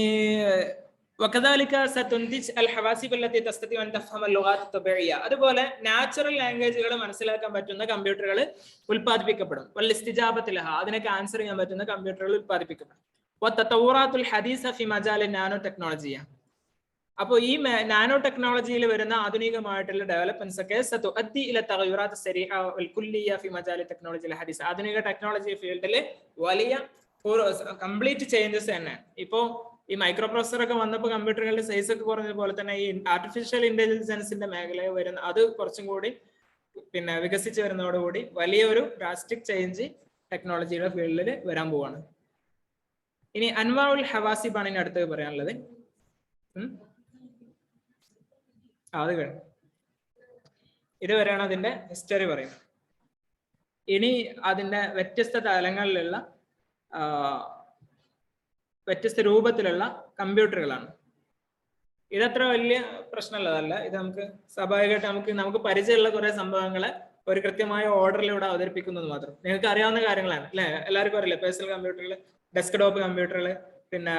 അതുപോലെ നാച്ചുറൽ ലാംഗ്വേജുകൾ മനസ്സിലാക്കാൻ പറ്റുന്ന കമ്പ്യൂട്ടറുകൾ ഉൽപ്പാദിപ്പിക്കപ്പെടും. അതിനൊക്കെ ആൻസർ ചെയ്യാൻ പറ്റുന്ന കമ്പ്യൂട്ടറുകൾ ഉൽപ്പാദിപ്പിക്കപ്പെടും. നാനോ ടെക്നോളജിയ, അപ്പോൾ ഈ നാനോ ടെക്നോളജിയിൽ വരുന്ന ആധുനികമായിട്ടുള്ള ഡെവലപ്മെന്റ്സ് ഒക്കെ ആധുനിക ടെക്നോളജി ഫീൽഡിൽ വലിയ കംപ്ലീറ്റ് ചേഞ്ചസ് തന്നെ. ഇപ്പോ ഈ മൈക്രോ പ്രോസസർ ഒക്കെ വന്നപ്പോൾ കമ്പ്യൂട്ടറുകളുടെ സൈസ് ഒക്കെ കുറഞ്ഞ പോലെ തന്നെ ഈ ആർട്ടിഫിഷ്യൽ ഇന്റലിജൻസിന്റെ മേഖലയിൽ വരുന്ന അത് കുറച്ചും കൂടി പിന്നെ വികസിച്ച് വരുന്നതോടുകൂടി വലിയൊരു ഡ്രാസ്റ്റിക് ചേഞ്ച് ടെക്നോളജിയുടെ ഫീൽഡിൽ വരാൻ പോവാണ്. ഇനി അൻവാഉൽ ഹവാസിബ് ആണ് ഇനി അടുത്ത് പറയാനുള്ളത്. അത് കഴിഞ്ഞു. ഇതുവരെയാണ് അതിന്റെ ഹിസ്റ്ററി പറയുന്നത്. ഇനി അതിന്റെ വ്യത്യസ്ത തലങ്ങളിലുള്ള വ്യത്യസ്ത രൂപത്തിലുള്ള കമ്പ്യൂട്ടറുകളാണ്. ഇതത്ര വലിയ പ്രശ്നമുള്ളതല്ല. ഇത് നമുക്ക് സ്വാഭാവികമായിട്ട് നമുക്ക് പരിചയമുള്ള കുറെ സംഭവങ്ങളെ ഒരു കൃത്യമായ ഓർഡറിലൂടെ അവതരിപ്പിക്കുന്നത് മാത്രം. നിങ്ങൾക്ക് അറിയാവുന്ന കാര്യങ്ങളാണ് അല്ലെ? എല്ലാവർക്കും അറിയില്ല, പേഴ്സണൽ കമ്പ്യൂട്ടറുകൾ, ഡെസ്ക്ടോപ്പ് കമ്പ്യൂട്ടറുകൾ, പിന്നെ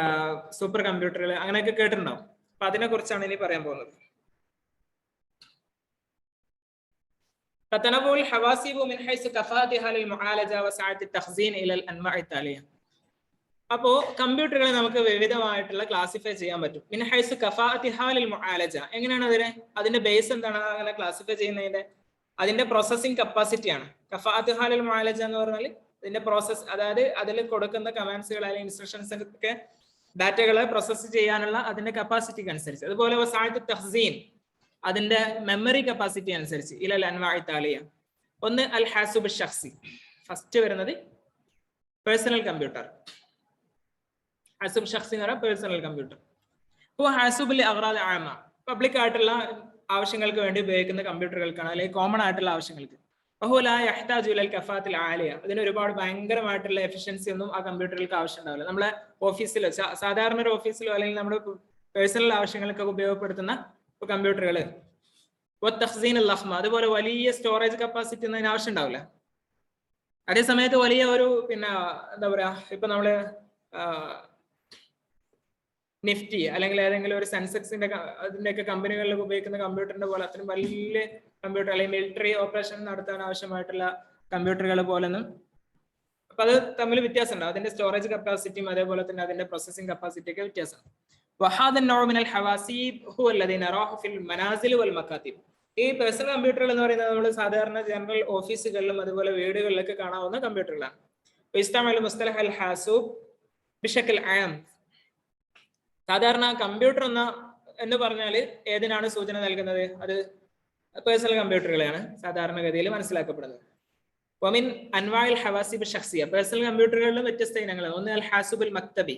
സൂപ്പർ കമ്പ്യൂട്ടറുകൾ, അങ്ങനെയൊക്കെ കേട്ടിട്ടുണ്ടാവും. അപ്പൊ അതിനെ കുറിച്ചാണ് ഇനി പറയാൻ പോകുന്നത്. فتنوع الحواسيب من حيث كفاءتها للمعالجة وسعة التخزين إلى الأنواع التالية. അപ്പോ കമ്പ്യൂട്ടറുകളെ നമുക്ക് വിവിധമായിട്ടുള്ള ക്ലാസിഫൈ ചെയ്യാൻ പറ്റും. മിൻ ഹൈസു കഫാഅത്തിഹാ ലിൽ മുആലജ. എങ്ങനെയാണ് അതിന്റെ ബേസ് എന്താണ് അങ്ങനെ ക്ലാസിഫൈ ചെയ്യുന്നതിന്റെ? അതിന്റെ പ്രോസസ്സിംഗ് കപ്പാസിറ്റിയാണ്. കഫാഅത്തിഹാ ലിൽ മുആലജ എന്ന് പറഞ്ഞാൽ ഇതിന്റെ പ്രോസസ്, അതായത് അതിൽ കൊടുക്കുന്ന കമാൻഡ്സുകൾ അല്ലെങ്കിൽ ഇൻസ്ട്രക്ഷൻസ് ഒക്കെ ഡാറ്റകളെ പ്രോസസ്സ് ചെയ്യാനുള്ള അതിന്റെ കപ്പാസിറ്റിക്ക് അനുസരിച്ച്. അതുപോലെ വസാഅത്തു തഖ്സീൻ, അതിന്റെ മെമ്മറി കപ്പാസിറ്റി അനുസരിച്ച്. ഇലൽ അൻവാഇ താലിയ. ഒന്ന് അൽ ഹാസുബ് ഷഖ്സി. ഫസ്റ്റ് വരുന്നത് പേഴ്സണൽ കമ്പ്യൂട്ടർ. ഹാസുബ് ഷഖ്സി എന്ന് പറഞ്ഞാൽ പേഴ്സണൽ കമ്പ്യൂട്ടർ. അപ്പോൾ ഹാസുബിൽ അഗ്റാദ് ആമ, പബ്ലിക് ആയിട്ടുള്ള ആവശ്യങ്ങൾക്ക് വേണ്ടി ഉപയോഗിക്കുന്ന കമ്പ്യൂട്ടറുകൾക്കാണ്, അല്ലെങ്കിൽ കോമൺ ആയിട്ടുള്ള ആവശ്യങ്ങൾക്ക്. അതിന് ഒരുപാട് ഭയങ്കരമായിട്ടുള്ള എഫിഷ്യൻസി ഒന്നും ആ കമ്പ്യൂട്ടറുകൾക്ക് ആവശ്യം ഉണ്ടാവില്ല. നമ്മളെ ഓഫീസിലോ സാധാരണ ഒരു ഓഫീസിലോ അല്ലെങ്കിൽ നമ്മുടെ പേഴ്സണൽ ആവശ്യങ്ങൾക്കൊക്കെ ഉപയോഗപ്പെടുത്തുന്ന കമ്പ്യൂട്ടറുകൾ. അതുപോലെ വലിയ സ്റ്റോറേജ് കപ്പാസിറ്റി ഒന്നും അതിന് ആവശ്യം ഉണ്ടാവില്ല. അതേ സമയത്ത് വലിയ ഒരു പിന്നെ എന്താ പറയാ, ഇപ്പൊ നമ്മള് നിഫ്റ്റി അല്ലെങ്കിൽ ഏതെങ്കിലും ഒരു സെൻസെക്സിന്റെ അതിന്റെയൊക്കെ കമ്പനികളിൽ ഉപയോഗിക്കുന്ന കമ്പ്യൂട്ടറിന്റെ പോലെ അത്രയും വലിയ കമ്പ്യൂട്ടർ അല്ലെങ്കിൽ മിലിറ്ററി ഓപ്പറേഷൻ നടത്താൻ ആവശ്യമായിട്ടുള്ള കമ്പ്യൂട്ടറുകൾ പോലൊന്നും. അപ്പൊ അത് തമ്മിൽ വ്യത്യാസം ഉണ്ടാവും. അതിന്റെ സ്റ്റോറേജ് കപ്പാസിറ്റിയും അതേപോലെ തന്നെ അതിന്റെ പ്രോസസിംഗ് കപ്പാസിറ്റി ഒക്കെ വ്യത്യാസം. ഈ പേഴ്സണൽ കമ്പ്യൂട്ടറുകൾ എന്ന് പറയുന്നത് നമ്മൾ സാധാരണ ജനറൽ ഓഫീസുകളിലും അതുപോലെ വീടുകളിലൊക്കെ കാണാവുന്ന കമ്പ്യൂട്ടറുകളാണ്. സാധാരണ കമ്പ്യൂട്ടർ എന്ന് പറഞ്ഞാൽ ഏതിനാണ് സൂചന നൽകുന്നത്? അത് പേഴ്സണൽ കമ്പ്യൂട്ടറുകളെയാണ് സാധാരണഗതിയിൽ മനസ്സിലാക്കപ്പെടുന്നത്. ഒമിൻ അൻവാഇൽ ഹവാസിബ് ഷഖ്സിയ, പേഴ്സണൽ കമ്പ്യൂട്ടറുകളിലും വ്യത്യസ്ത ഇനങ്ങൾ. ഒന്ന് അൽ ഹാസുബുൽ മക്തബി,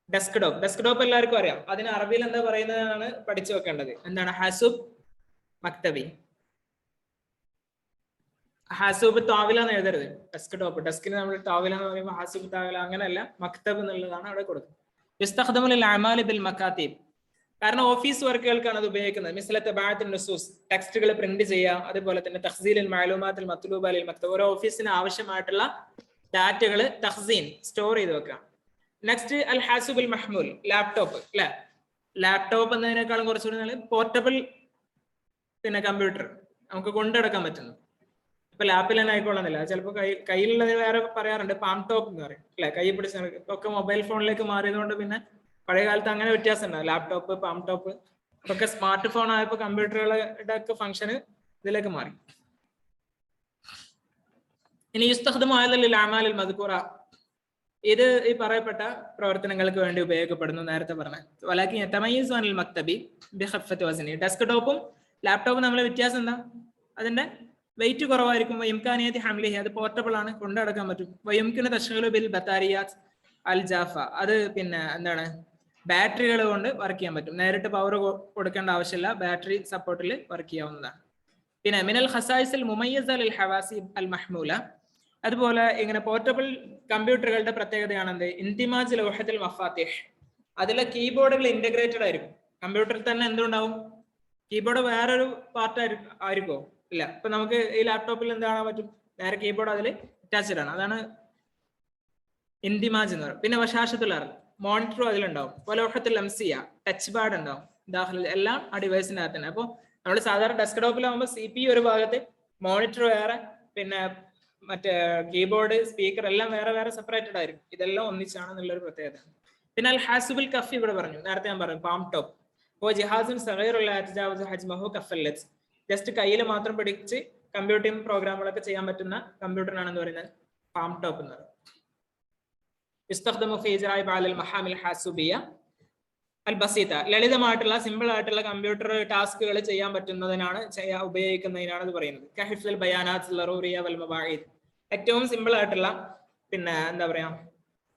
ഡെസ്ക്ടോപ്പ്. ഡെസ്ക്ടോപ്പ് എല്ലാവർക്കും അറിയാം. അതിന് അറബിയിൽ എന്താ പറയുന്നതാണ് പഠിച്ചു വെക്കേണ്ടത്. എന്താണ് ഹാസുബ് മക്തബി? ഹാസുബ് താവില എന്ന് എഴുതരുത്. ഡെസ്ക്ടോപ്പ്, ഡെസ്കിന് നമ്മൾ താവില എന്ന് പറയുമ്പോൾ ഹാസുബ് താവില അങ്ങനെയല്ല, മക്തബ് എന്നുള്ളതാണ് അവിടെ കൊടുക്കുന്നത്. കാരണം ഓഫീസ് വർക്കുകൾക്കാണ് അത് ഉപയോഗിക്കുന്നത്. മിസ്ലത്തെ ബാഅത്തുൻ നുസൂസ്, ടെക്സ്റ്റുകൾ പ്രിന്റ് ചെയ്യുക, അതുപോലെ തന്നെ തഖ്സീലുൽ മഅലൂമാത്തുൽ മത്ലൂബ ലിൽ മക്തബ്, ഓരോ ഓഫീസിന് ആവശ്യമായിട്ടുള്ള ഡാറ്റകൾ തഖ്സീൻ സ്റ്റോർ ചെയ്ത് വെക്കുക. നെക്സ്റ്റ് അൽ ഹാസുബുൽ മഹ്മൂൽ, ലാപ്ടോപ്പ് അല്ലെ? ലാപ്ടോപ്പ് എന്നതിനേക്കാളും കുറച്ചുകൂടി പോർട്ടബിൾ പിന്നെ കമ്പ്യൂട്ടർ, നമുക്ക് കൊണ്ടെടുക്കാൻ പറ്റുന്നു. ഇപ്പൊ ലാപ്പിൽ തന്നെ ആയിക്കൊള്ളുന്നില്ല, ചിലപ്പോൾ കയ്യിലുള്ളത് വേറെ പറയാറുണ്ട്, പാം ടോപ്പ് എന്ന് പറയും അല്ലെ? കൈ പിടിച്ച് ഒക്കെ മൊബൈൽ ഫോണിലേക്ക് മാറിയതുകൊണ്ട് പിന്നെ പഴയ കാലത്ത് അങ്ങനെ വ്യത്യാസം ഉണ്ടാവും. ലാപ്ടോപ്പ്, പാം ടോപ്പ് ഒക്കെ സ്മാർട്ട് ഫോൺ ആയപ്പോൾ കമ്പ്യൂട്ടറുകളുടെ ഒക്കെ ഫംഗ്ഷന് ഇതിലേക്ക് മാറി. ഇനി യുസ്തഖ്ദമു അലൽ അഅമാലിൽ മദ്കൂറ, ഇത് ഈ പറയപ്പെട്ട പ്രവർത്തനങ്ങൾക്ക് വേണ്ടി ഉപയോഗപ്പെടുന്നു. നേരത്തെ പറഞ്ഞ വലാകിൻ തമയ്യിസു അനിൽ മക്തബി ബിഖഫത്തി വസ്നി. ഡെസ്ക്ടോപ്പും ലാപ്ടോപ്പും തമ്മിലെ വ്യത്യാസം എന്താ? അതിന്റെ വെയിറ്റ് കുറവായിരിക്കും. വയംകാനിയതി ഹംലിഹി, അത് പോർട്ടബിൾ ആണ്, കൊണ്ടുനടക്കാൻ പറ്റും. വയംകിന തശ്ഗിലു ബിൽ ബത്താരിയാത്ത് അൽ ജാഫ, അത് പിന്നെ എന്താണ് ബാറ്ററികൾ കൊണ്ട് വർക്ക് ചെയ്യാൻ പറ്റും. നേരിട്ട് പവർ കൊടുക്കേണ്ട ആവശ്യമില്ല, ബാറ്ററി സപ്പോർട്ടിൽ വർക്ക് ചെയ്യാവുന്നതാണ്. പിന്നെ മിനൽ ഖസായിസിൽ മുമയ്യിസ ലിൽ ഹവാസിബ് അൽ മഹ്മൂല, അതുപോലെ ഇങ്ങനെ പോർട്ടബിൾ കമ്പ്യൂട്ടറുകളുടെ പ്രത്യേകതയാണ് എന്ത്? ഇൻതിമാജ് ലൗഹത്തുൽ മഫാത്തിഹ്, അതിലെ കീബോർഡുകൾ ഇന്റഗ്രേറ്റഡ് ആയിരിക്കും. കമ്പ്യൂട്ടറിൽ തന്നെ എന്തുണ്ടാവും? കീബോർഡ് വേറൊരു പാർട്ട് ആയിരിക്കുമോ? ഇല്ല. ഇപ്പൊ നമുക്ക് ഈ ലാപ്ടോപ്പിൽ എന്ത് കാണാൻ പറ്റും? നേരെ കീബോർഡ് അതിൽ അറ്റാച്ച്ഡ് ആണ്, അതാണ് ഇൻതിമാജ് എന്ന് പറയുന്നത്. പിന്നെ വശാശത്തുൽ അർദ്, മോണിറ്ററും അതിലുണ്ടാവും. ലൗഹത്തുൽ ലംസിയ, ടച്ച് പാഡ് ഉണ്ടാവും. ദാഖിൽ എല്ലാം ആ ഡിവൈസിന്റെ അകത്ത് തന്നെ. അപ്പോൾ നമ്മൾ സാധാരണ ഡെസ്ക്ടോപ്പിലാകുമ്പോൾ CPU ഒരു ഭാഗത്ത്, മോണിറ്റർ വേറെ, പിന്നെ മറ്റേ കീബോർഡ്, സ്പീക്കർ എല്ലാം വേറെ വേറെ സെപ്പറേറ്റഡ് ആയിരിക്കും. ഇതെല്ലാം ഒന്നിച്ചാണെന്നുള്ളൊരു പ്രത്യേകത. പിന്നെ അൽ ഹാസുബുൽ കഫി ഇവിടെ പറഞ്ഞു, നേരത്തെ ഞാൻ പറഞ്ഞു പാം ടോപ്പ്. ജിഹാസുൻ സഗീറുൻ ലാ യതജാവസു ഹജ്മഹു കഫൽ ലത്ത്. ജസ്റ്റ് കയ്യിൽ മാത്രം പിടിച്ച് കമ്പ്യൂട്ടിംഗ് പ്രോഗ്രാമുകളൊക്കെ ചെയ്യാൻ പറ്റുന്ന കമ്പ്യൂട്ടറിനാണെന്ന് പറയുന്നത് പാം ടോപ്പ് എന്ന് പറയുന്നത്. യുസ്തഖ്ദമു ഫീ ഇജ്റാഇ ബഅദിൽ മഹാമിൽ ഹാസുബിയ അൽ ബസീത. ലളിതമായിട്ടുള്ള സിമ്പിൾ ആയിട്ടുള്ള കമ്പ്യൂട്ടർ ടാസ്കുകൾ ചെയ്യാൻ പറ്റുന്നതിനാണ് ഉപയോഗിക്കുന്നതിനാണ് ഇത് പറയുന്നത്. കഹിഫ്ലുൽ ബയാനാത്ത് ലറൂറിയ വൽ മബാഇദ്. ഏറ്റവും സിമ്പിൾ ആയിട്ടുള്ള പിന്നെ എന്താ പറയാ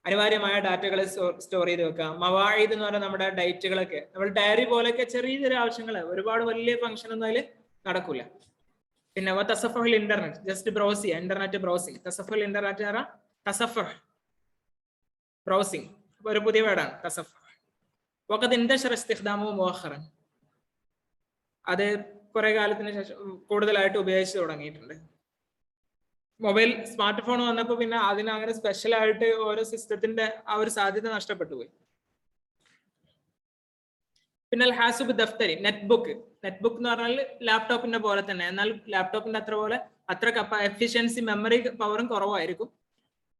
അനിവാര്യമായ ഡാറ്റകൾ സ്റ്റോർ ചെയ്ത് വെക്കുക. മവായിദ് എന്ന് പറഞ്ഞാൽ നമ്മുടെ ഡേറ്റുകളൊക്കെ നമ്മൾ ഡയറി പോലെയൊക്കെ ചെറിയ ചെറിയ ആവശ്യങ്ങൾ, ഒരുപാട് വലിയ ഫംഗ്ഷൻ ഒന്നും അതിൽ നടക്കൂല. പിന്നെ തസഫുൽ ഇന്റർനെറ്റ്, ജസ്റ്റ് ബ്രൗസ് ചെയ്യുക, ഇന്റർനെറ്റ് ബ്രൗസിങ്. തസഫുൽ ഇന്റർനെറ്റ് പറഞ്ഞാൽ തസഫുഹ് ബ്രൗസിങ്, ഒരു പുതിയ വേർഡാണ് തസഫുഹ്. വഖദ് ഇൻതശറ ഇസ്തിഖ്ദാമുഹു മുഅഖറൻ. അത് കുറെ കാലത്തിന് ശേഷം കൂടുതലായിട്ട് ഉപയോഗിച്ച് തുടങ്ങിയിട്ടുണ്ട്. മൊബൈൽ സ്മാർട്ട് ഫോൺ വന്നപ്പോൾ പിന്നെ അതിന് അങ്ങനെ സ്പെഷ്യൽ ആയിട്ട് ഓരോ സിസ്റ്റത്തിന്റെ ആ ഒരു സാധ്യത നഷ്ടപ്പെട്ടു പോയി. പിന്നെ ഹാസുബ് ദഫ്തരി, നെറ്റ് ബുക്ക് എന്ന് പറഞ്ഞാൽ ലാപ്ടോപ്പിന്റെ പോലെ തന്നെ, എന്നാൽ ലാപ്ടോപ്പിന്റെ അത്ര എഫിഷ്യൻസി മെമ്മറി പവറും കുറവായിരിക്കും.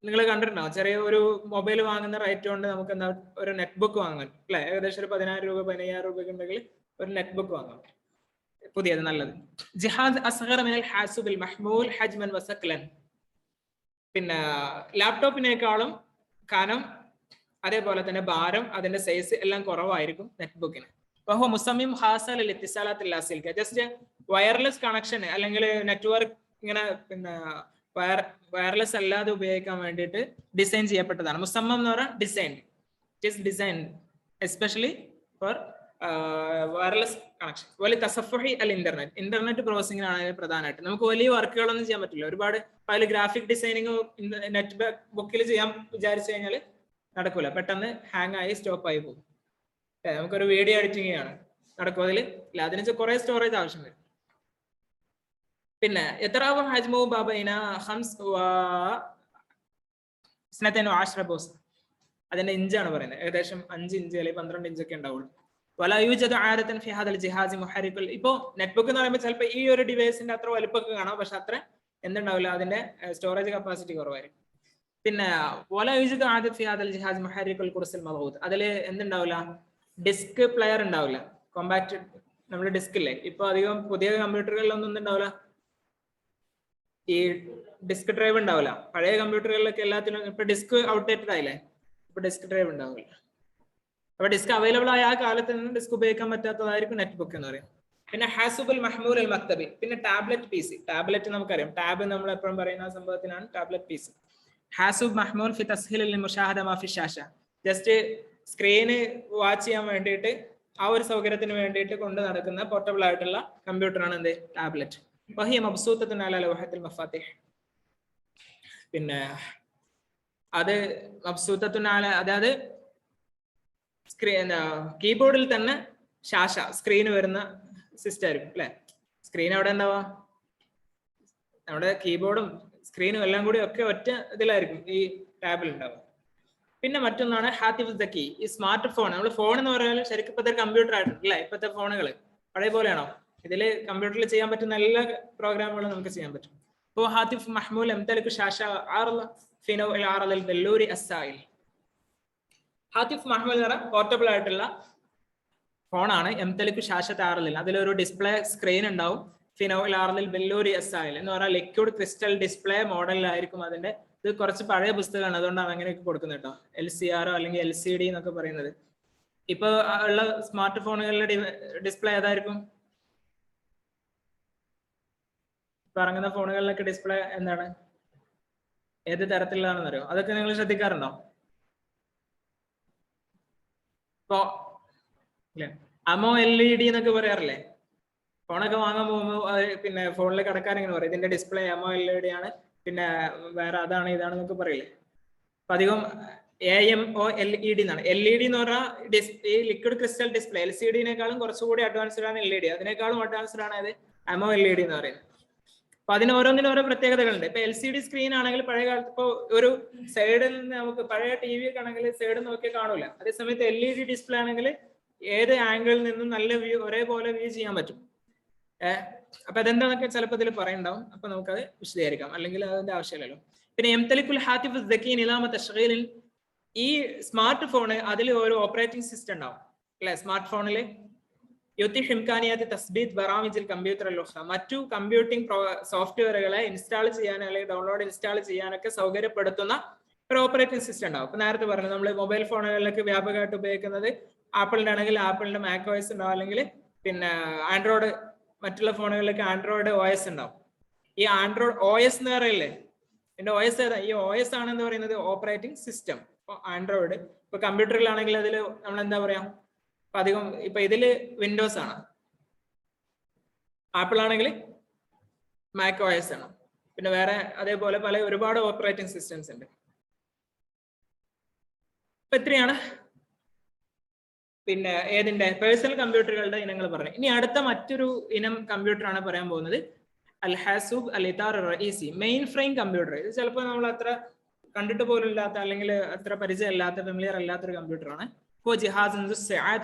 നിങ്ങൾ കണ്ടിട്ടുണ്ടാവും, ചെറിയ ഒരു മൊബൈൽ വാങ്ങുന്ന റേറ്റ് കൊണ്ട് നമുക്ക് എന്താ ഒരു നെറ്റ് ബുക്ക് വാങ്ങാൻ അല്ലെ, ഏകദേശം ഒരു 10,000 രൂപ 15,000 രൂപ ഉണ്ടെങ്കിൽ ഒരു നെറ്റ് ബുക്ക് വാങ്ങാം, പുതിയത് നല്ലത്. ജിഹാദ് അസ്ഗറ മിനൽ ഹാസുബിൽ മഹ്മൂൽ ഹജ്മൻ വസക്ലൻ. പിന്നെ ലാപ്ടോപ്പിനേക്കാളും കനം അതേപോലെ തന്നെ ഭാരം അതിന്റെ സൈസ് എല്ലാം കുറവായിരിക്കും നെറ്റ് ബുക്കിന്. വഹുവ മുസമ്മിം ഖാസ ലിൽ ഇത്തിസാലാത്തിൽ ലാസിൽക. ജസ്റ്റ് വയർലെസ് കണക്ഷൻ അല്ലെങ്കിൽ നെറ്റ്വർക്ക് ഇങ്ങനെ പിന്നെ വയർലെസ് അല്ലാതെ ഉപയോഗിക്കാൻ വേണ്ടിയിട്ട് ഡിസൈൻ ചെയ്യപ്പെട്ടതാണ്. മുസമ്മം എന്ന് പറഞ്ഞാൽ design, it is design especially for wireless connection. വലിയ തസഫുഹി അൽ ഇന്റർനെറ്റ് ബ്രൗസിംഗിനാണ് പ്രധാനമായിട്ട്. നമുക്ക് വലിയ വർക്കുകളൊന്നും ചെയ്യാൻ പറ്റില്ല, ഒരുപാട് അതിൽ ഗ്രാഫിക് ഡിസൈനിങ് നെറ്റ് ബുക്കിൽ ചെയ്യാൻ വിചാരിച്ചു കഴിഞ്ഞാൽ നടക്കൂല, പെട്ടെന്ന് ഹാങ് ആയി സ്റ്റോപ്പ് ആയി പോകും. നമുക്കൊരു വീഡിയോ എഡിറ്റിംഗ് ആണ് നടക്കും, അതിൽ അതിന് കുറെ സ്റ്റോറേജ് ആവശ്യം വരും. പിന്നെ എത്രാവ ഹജ്മു ബാബൈന ഖംസ് വ 12 ബോസ്, അതിന്റെ ഇഞ്ചാണ് പറയുന്നത്, ഏകദേശം 5 ഇഞ്ച് അല്ലെങ്കിൽ 12 ഇഞ്ചൊക്കെ ഉണ്ടാവുള്ളൂ. വലാ യൂജദു ആദതൻ ഫി ഹാദൽ ജിഹാസ് മുഹരിക്കുൽ. ഇപ്പോ നെറ്റ് ബുക്ക് എന്ന് പറയുമ്പോൾ ചിലപ്പോൾ ഈ ഒരു ഡിവൈസിന്റെ അത്ര വലുപ്പമൊക്കെ കാണാം, പക്ഷെ അത്ര എന്തുണ്ടാവില്ല, അതിന്റെ സ്റ്റോറേജ് കപ്പാസിറ്റി കുറവായിരിക്കും. പിന്നെ വലാ യൂജദു ആദത ഫി ഹാദൽ ജിഹാസ് മുഹരിക്കുൽ ഖുർസിൽ മദ്ഊദ്. അതിൽ എന്തുണ്ടാവില്ല, ഡിസ്ക് പ്ലെയർ ഉണ്ടാവില്ല, കോമ്പാക്ട് നമ്മുടെ ഡിസ്ക് ഇല്ലേ, ഇപ്പൊ അധികം പുതിയ കമ്പ്യൂട്ടറുകളിലൊന്നും ഉണ്ടാവില്ല ഈ ഡിസ്ക് ഡ്രൈവ് ഉണ്ടാവില്ല. പഴയ കമ്പ്യൂട്ടറുകളിലൊക്കെ എല്ലാത്തിനും ഇപ്പൊ ഡിസ്ക് ഔട്ട്ഡേറ്റഡ് ആയില്ലേ, ഇപ്പൊ ഡിസ്ക് ഡ്രൈവ് ഉണ്ടാവില്ല. അപ്പൊ ഡിസ്ക് അവൈലബിൾ ആയ ആ കാലത്ത് നിന്ന് ഡിസ്ക് ഉപയോഗിക്കാൻ പറ്റാത്തതായിരിക്കും നെറ്റ് ബുക്ക് എന്ന് പറയും. പിന്നെ ഹാസുബുൽ മഹ്മൂൽ അൽ മക്തബി, പിന്നെ ടാബ്ലറ്റ് പി സി. ടാബ്ലറ്റ് നമുക്കറിയാം, ടാബ് നമ്മൾ എപ്പോഴും പറയുന്ന സംഭവത്തിനാണ് ടാബ്ലറ്റ് പി സി. ഹാസുബ് മഹ്മൂൽ ഫി തസ്ഹീൽ ലിൽ മുശാഹദ മാ ഫി ഷാഷ. ജസ്റ്റ് സ്ക്രീന് വാച്ച് ചെയ്യാൻ വേണ്ടിയിട്ട് ആ ഒരു സൗകര്യത്തിന് വേണ്ടിയിട്ട് കൊണ്ട് നടക്കുന്ന പോർട്ടബിൾ ആയിട്ടുള്ള കമ്പ്യൂട്ടറാണ് എന്ത്, ടാബ്ലറ്റ്. വഹിയ മബ്സൂത്തത്തുൻ അലാ ലൗഹത്തിൽ മഫാത്തിഹ്. പിന്നെ അത് മബ്സൂത്തത്തുൻ അലാ, അതായത് കീബോർഡിൽ തന്നെ ശാശ സ്ക്രീൻ വരുന്ന സിസ്റ്റം ആയിരിക്കും അല്ലെ. സ്ക്രീൻ എവിടെ ഉണ്ടാവാ, നമ്മുടെ കീബോർഡും സ്ക്രീനും എല്ലാം കൂടി ഒക്കെ ഒറ്റ ഇതിലായിരിക്കും ഈ ടാബിൽ ഉണ്ടാവുക. പിന്നെ മറ്റൊന്നാണ് ഹാത്തിഫ് സക്കി. ഈ സ്മാർട്ട് ഫോൺ, നമ്മൾ ഫോൺ എന്ന് പറയുന്നത് ശരിക്കും ഇപ്പോഴത്തെ കമ്പ്യൂട്ടർ ആയിട്ടുണ്ട് അല്ലെ. ഇപ്പോഴത്തെ ഫോണുകൾ പഴയ പോലെയാണോ, ഇതിൽ കമ്പ്യൂട്ടറിൽ ചെയ്യാൻ പറ്റുന്ന എല്ലാ പ്രോഗ്രാമുകളും നമുക്ക് ചെയ്യാൻ പറ്റും. അപ്പോൾ ഹാത്തിഫ് മഹ്മൂൽ എംതലികു ഷാഷ ഫിനോ അൽ ബെല്ലൂരി അസ്സായിൽ. ഹാത്തിഫ് മഹ്മൂൽ എന്ന് പറഞ്ഞാൽ പോർട്ടബിൾ ആയിട്ടുള്ള ഫോണാണ്. എംതലികു ഷാഷ താറലിൽ, അതിലൊരു ഡിസ്പ്ലേ സ്ക്രീൻ ഉണ്ടാവും. ഫിനോ അൽ ബെല്ലൂരി അസ്സായിൽ എന്ന് പറഞ്ഞാൽ ലിക്വിഡ് ക്രിസ്റ്റൽ ഡിസ്പ്ലേ മോഡലിലായിരിക്കും അതിന്റെ. ഇത് കുറച്ച് പഴയ പുസ്തകമാണ്, അതുകൊണ്ടാണ് അങ്ങനെയൊക്കെ കൊടുക്കുന്നത് കേട്ടോ. LCR അല്ലെങ്കിൽ LCD എന്നൊക്കെ പറയുന്നത്. ഇപ്പൊ ഉള്ള സ്മാർട്ട് ഫോണുകളിലെ ഡിസ്പ്ലേ ഏതായിരിക്കും, ഇപ്പൊ ഇറങ്ങുന്ന ഫോണുകളിലൊക്കെ ഡിസ്പ്ലേ എന്താണ്, ഏത് തരത്തിലുള്ളതാണെന്ന് അറിയോ? അതൊക്കെ നിങ്ങൾ ശ്രദ്ധിക്കാറുണ്ടോ? ഇപ്പൊ അമോ LED എന്നൊക്കെ പറയാറില്ലേ, ഫോണൊക്കെ വാങ്ങാൻ പോകുമ്പോൾ പിന്നെ ഫോണിൽ കടക്കാൻ ഇങ്ങനെ പറയും ഇതിന്റെ ഡിസ്പ്ലേ അമോ LED ആണ്, പിന്നെ വേറെ അതാണ് ഇതാണെന്നൊക്കെ പറയില്ലേ. അപ്പൊ അധികം AMO LED എന്നാണ്. LED എന്ന് പറഞ്ഞാൽ ഈ ലിക്വിഡ് ക്രിസ്റ്റൽ ഡിസ്പ്ലേ. LCD-നേക്കാളും കുറച്ചുകൂടി അഡ്വാൻസ്ഡ് ആണ് LED, അതിനേക്കാളും അഡ്വാൻസ്ഡ് ആണ് അത് അമോ LED എന്ന് പറയുന്നത്. അപ്പൊ അതിന് ഓരോന്നിനും ഓരോ പ്രത്യേകതകളുണ്ട്. ഇപ്പൊ LCD സ്ക്രീൻ ആണെങ്കിൽ പഴയ കാലത്ത് ഇപ്പൊ ഒരു സൈഡിൽ നിന്ന് നമുക്ക് പഴയ TV ഒക്കെ ആണെങ്കിൽ സൈഡ് നോക്കിയാൽ കാണൂല. അതേസമയത്ത് LED ഡിസ്പ്ലേ ആണെങ്കിൽ ഏത് ആംഗിളിൽ നിന്നും നല്ല വ്യൂ ഒരേപോലെ വ്യൂ ചെയ്യാൻ പറ്റും. അപ്പൊ അതെന്താന്നൊക്കെ ചിലപ്പോൾ ഇതിൽ പറയുണ്ടാവും, അപ്പൊ നമുക്കത് വിശദീകരിക്കാം, അല്ലെങ്കിൽ അതിന്റെ ആവശ്യമില്ലല്ലോ. പിന്നെ എംതലിക്കുൽ ഹാത്തിഫ് സക്കി നിലാമ തഷ്ഗീലിൽ, ഈ സ്മാർട്ട് ഫോണ് അതിൽ ഒരു ഓപ്പറേറ്റിംഗ് സിസ്റ്റം ഉണ്ടാവും അല്ലെ. സ്മാർട്ട് ഫോണിൽ യുത്തിഹ് ഇംകാനിയാത്ത് തസ്ബീത് ബറാമിജിൽ കമ്പ്യൂട്ടർ അൽ-ഉഖ്റ, മറ്റു കമ്പ്യൂട്ടിംഗ് സോഫ്റ്റ്വെയറുകളെ ഇൻസ്റ്റാൾ ചെയ്യാൻ അല്ലെങ്കിൽ ഡൗൺലോഡ് ഇൻസ്റ്റാൾ ചെയ്യാനൊക്കെ സൗകര്യപ്പെടുത്തുന്ന ഒരു ഓപ്പറേറ്റിംഗ് സിസ്റ്റം ഉണ്ടാവും. ഇപ്പൊ നേരത്തെ പറഞ്ഞു നമ്മൾ മൊബൈൽ ഫോണുകളിലൊക്കെ വ്യാപകമായിട്ട് ഉപയോഗിക്കുന്നത് ആപ്പിളിന്റെ ആണെങ്കിൽ ആപ്പിളിന്റെ മാക് OS ഉണ്ടാവും, അല്ലെങ്കിൽ പിന്നെ ആൻഡ്രോയിഡ് മറ്റുള്ള ഫോണുകളിലൊക്കെ ആൻഡ്രോയിഡ് OS ഉണ്ടാവും. ഈ ആൻഡ്രോയിഡ് OS എന്ന് പറയില്ലേ, ഇതിന്റെ OS ഏതാ? ഈ OS ആണെന്ന് പറയുന്നത് ഓപ്പറേറ്റിംഗ് സിസ്റ്റം. ഇപ്പൊ ആൻഡ്രോയിഡ്, ഇപ്പൊ കമ്പ്യൂട്ടറിലാണെങ്കിൽ അതിൽ നമ്മൾ എന്താ പറയാ, അധികം ഇപ്പൊ ഇതില് വിൻഡോസ് ആണ്, ആപ്പിൾ ആണെങ്കിൽ മാക് OS ആണ്, പിന്നെ വേറെ അതേപോലെ പല ഒരുപാട് ഓപ്പറേറ്റിംഗ് സിസ്റ്റംസ് ഉണ്ട്. ഇപ്പൊ ഇത്രയാണ് പിന്നെ ഏതിന്റെ പേഴ്സണൽ കമ്പ്യൂട്ടറുകളുടെ ഇനങ്ങൾ പറഞ്ഞു. ഇനി അടുത്ത മറ്റൊരു ഇനം കമ്പ്യൂട്ടർ ആണ് പറയാൻ പോകുന്നത്, അൽ ഹാസൂബ് അൽ ഇതാർ റഈസി, മെയിൻ ഫ്രെയിം കമ്പ്യൂട്ടർ. ഇത് ചിലപ്പോൾ നമ്മൾ അത്ര കണ്ടിട്ട് പോലും ഇല്ലാത്ത അല്ലെങ്കിൽ അത്ര പരിചയം ഇല്ലാത്ത ഫെമിലിയർ അല്ലാത്തൊരു കമ്പ്യൂട്ടറാണ്.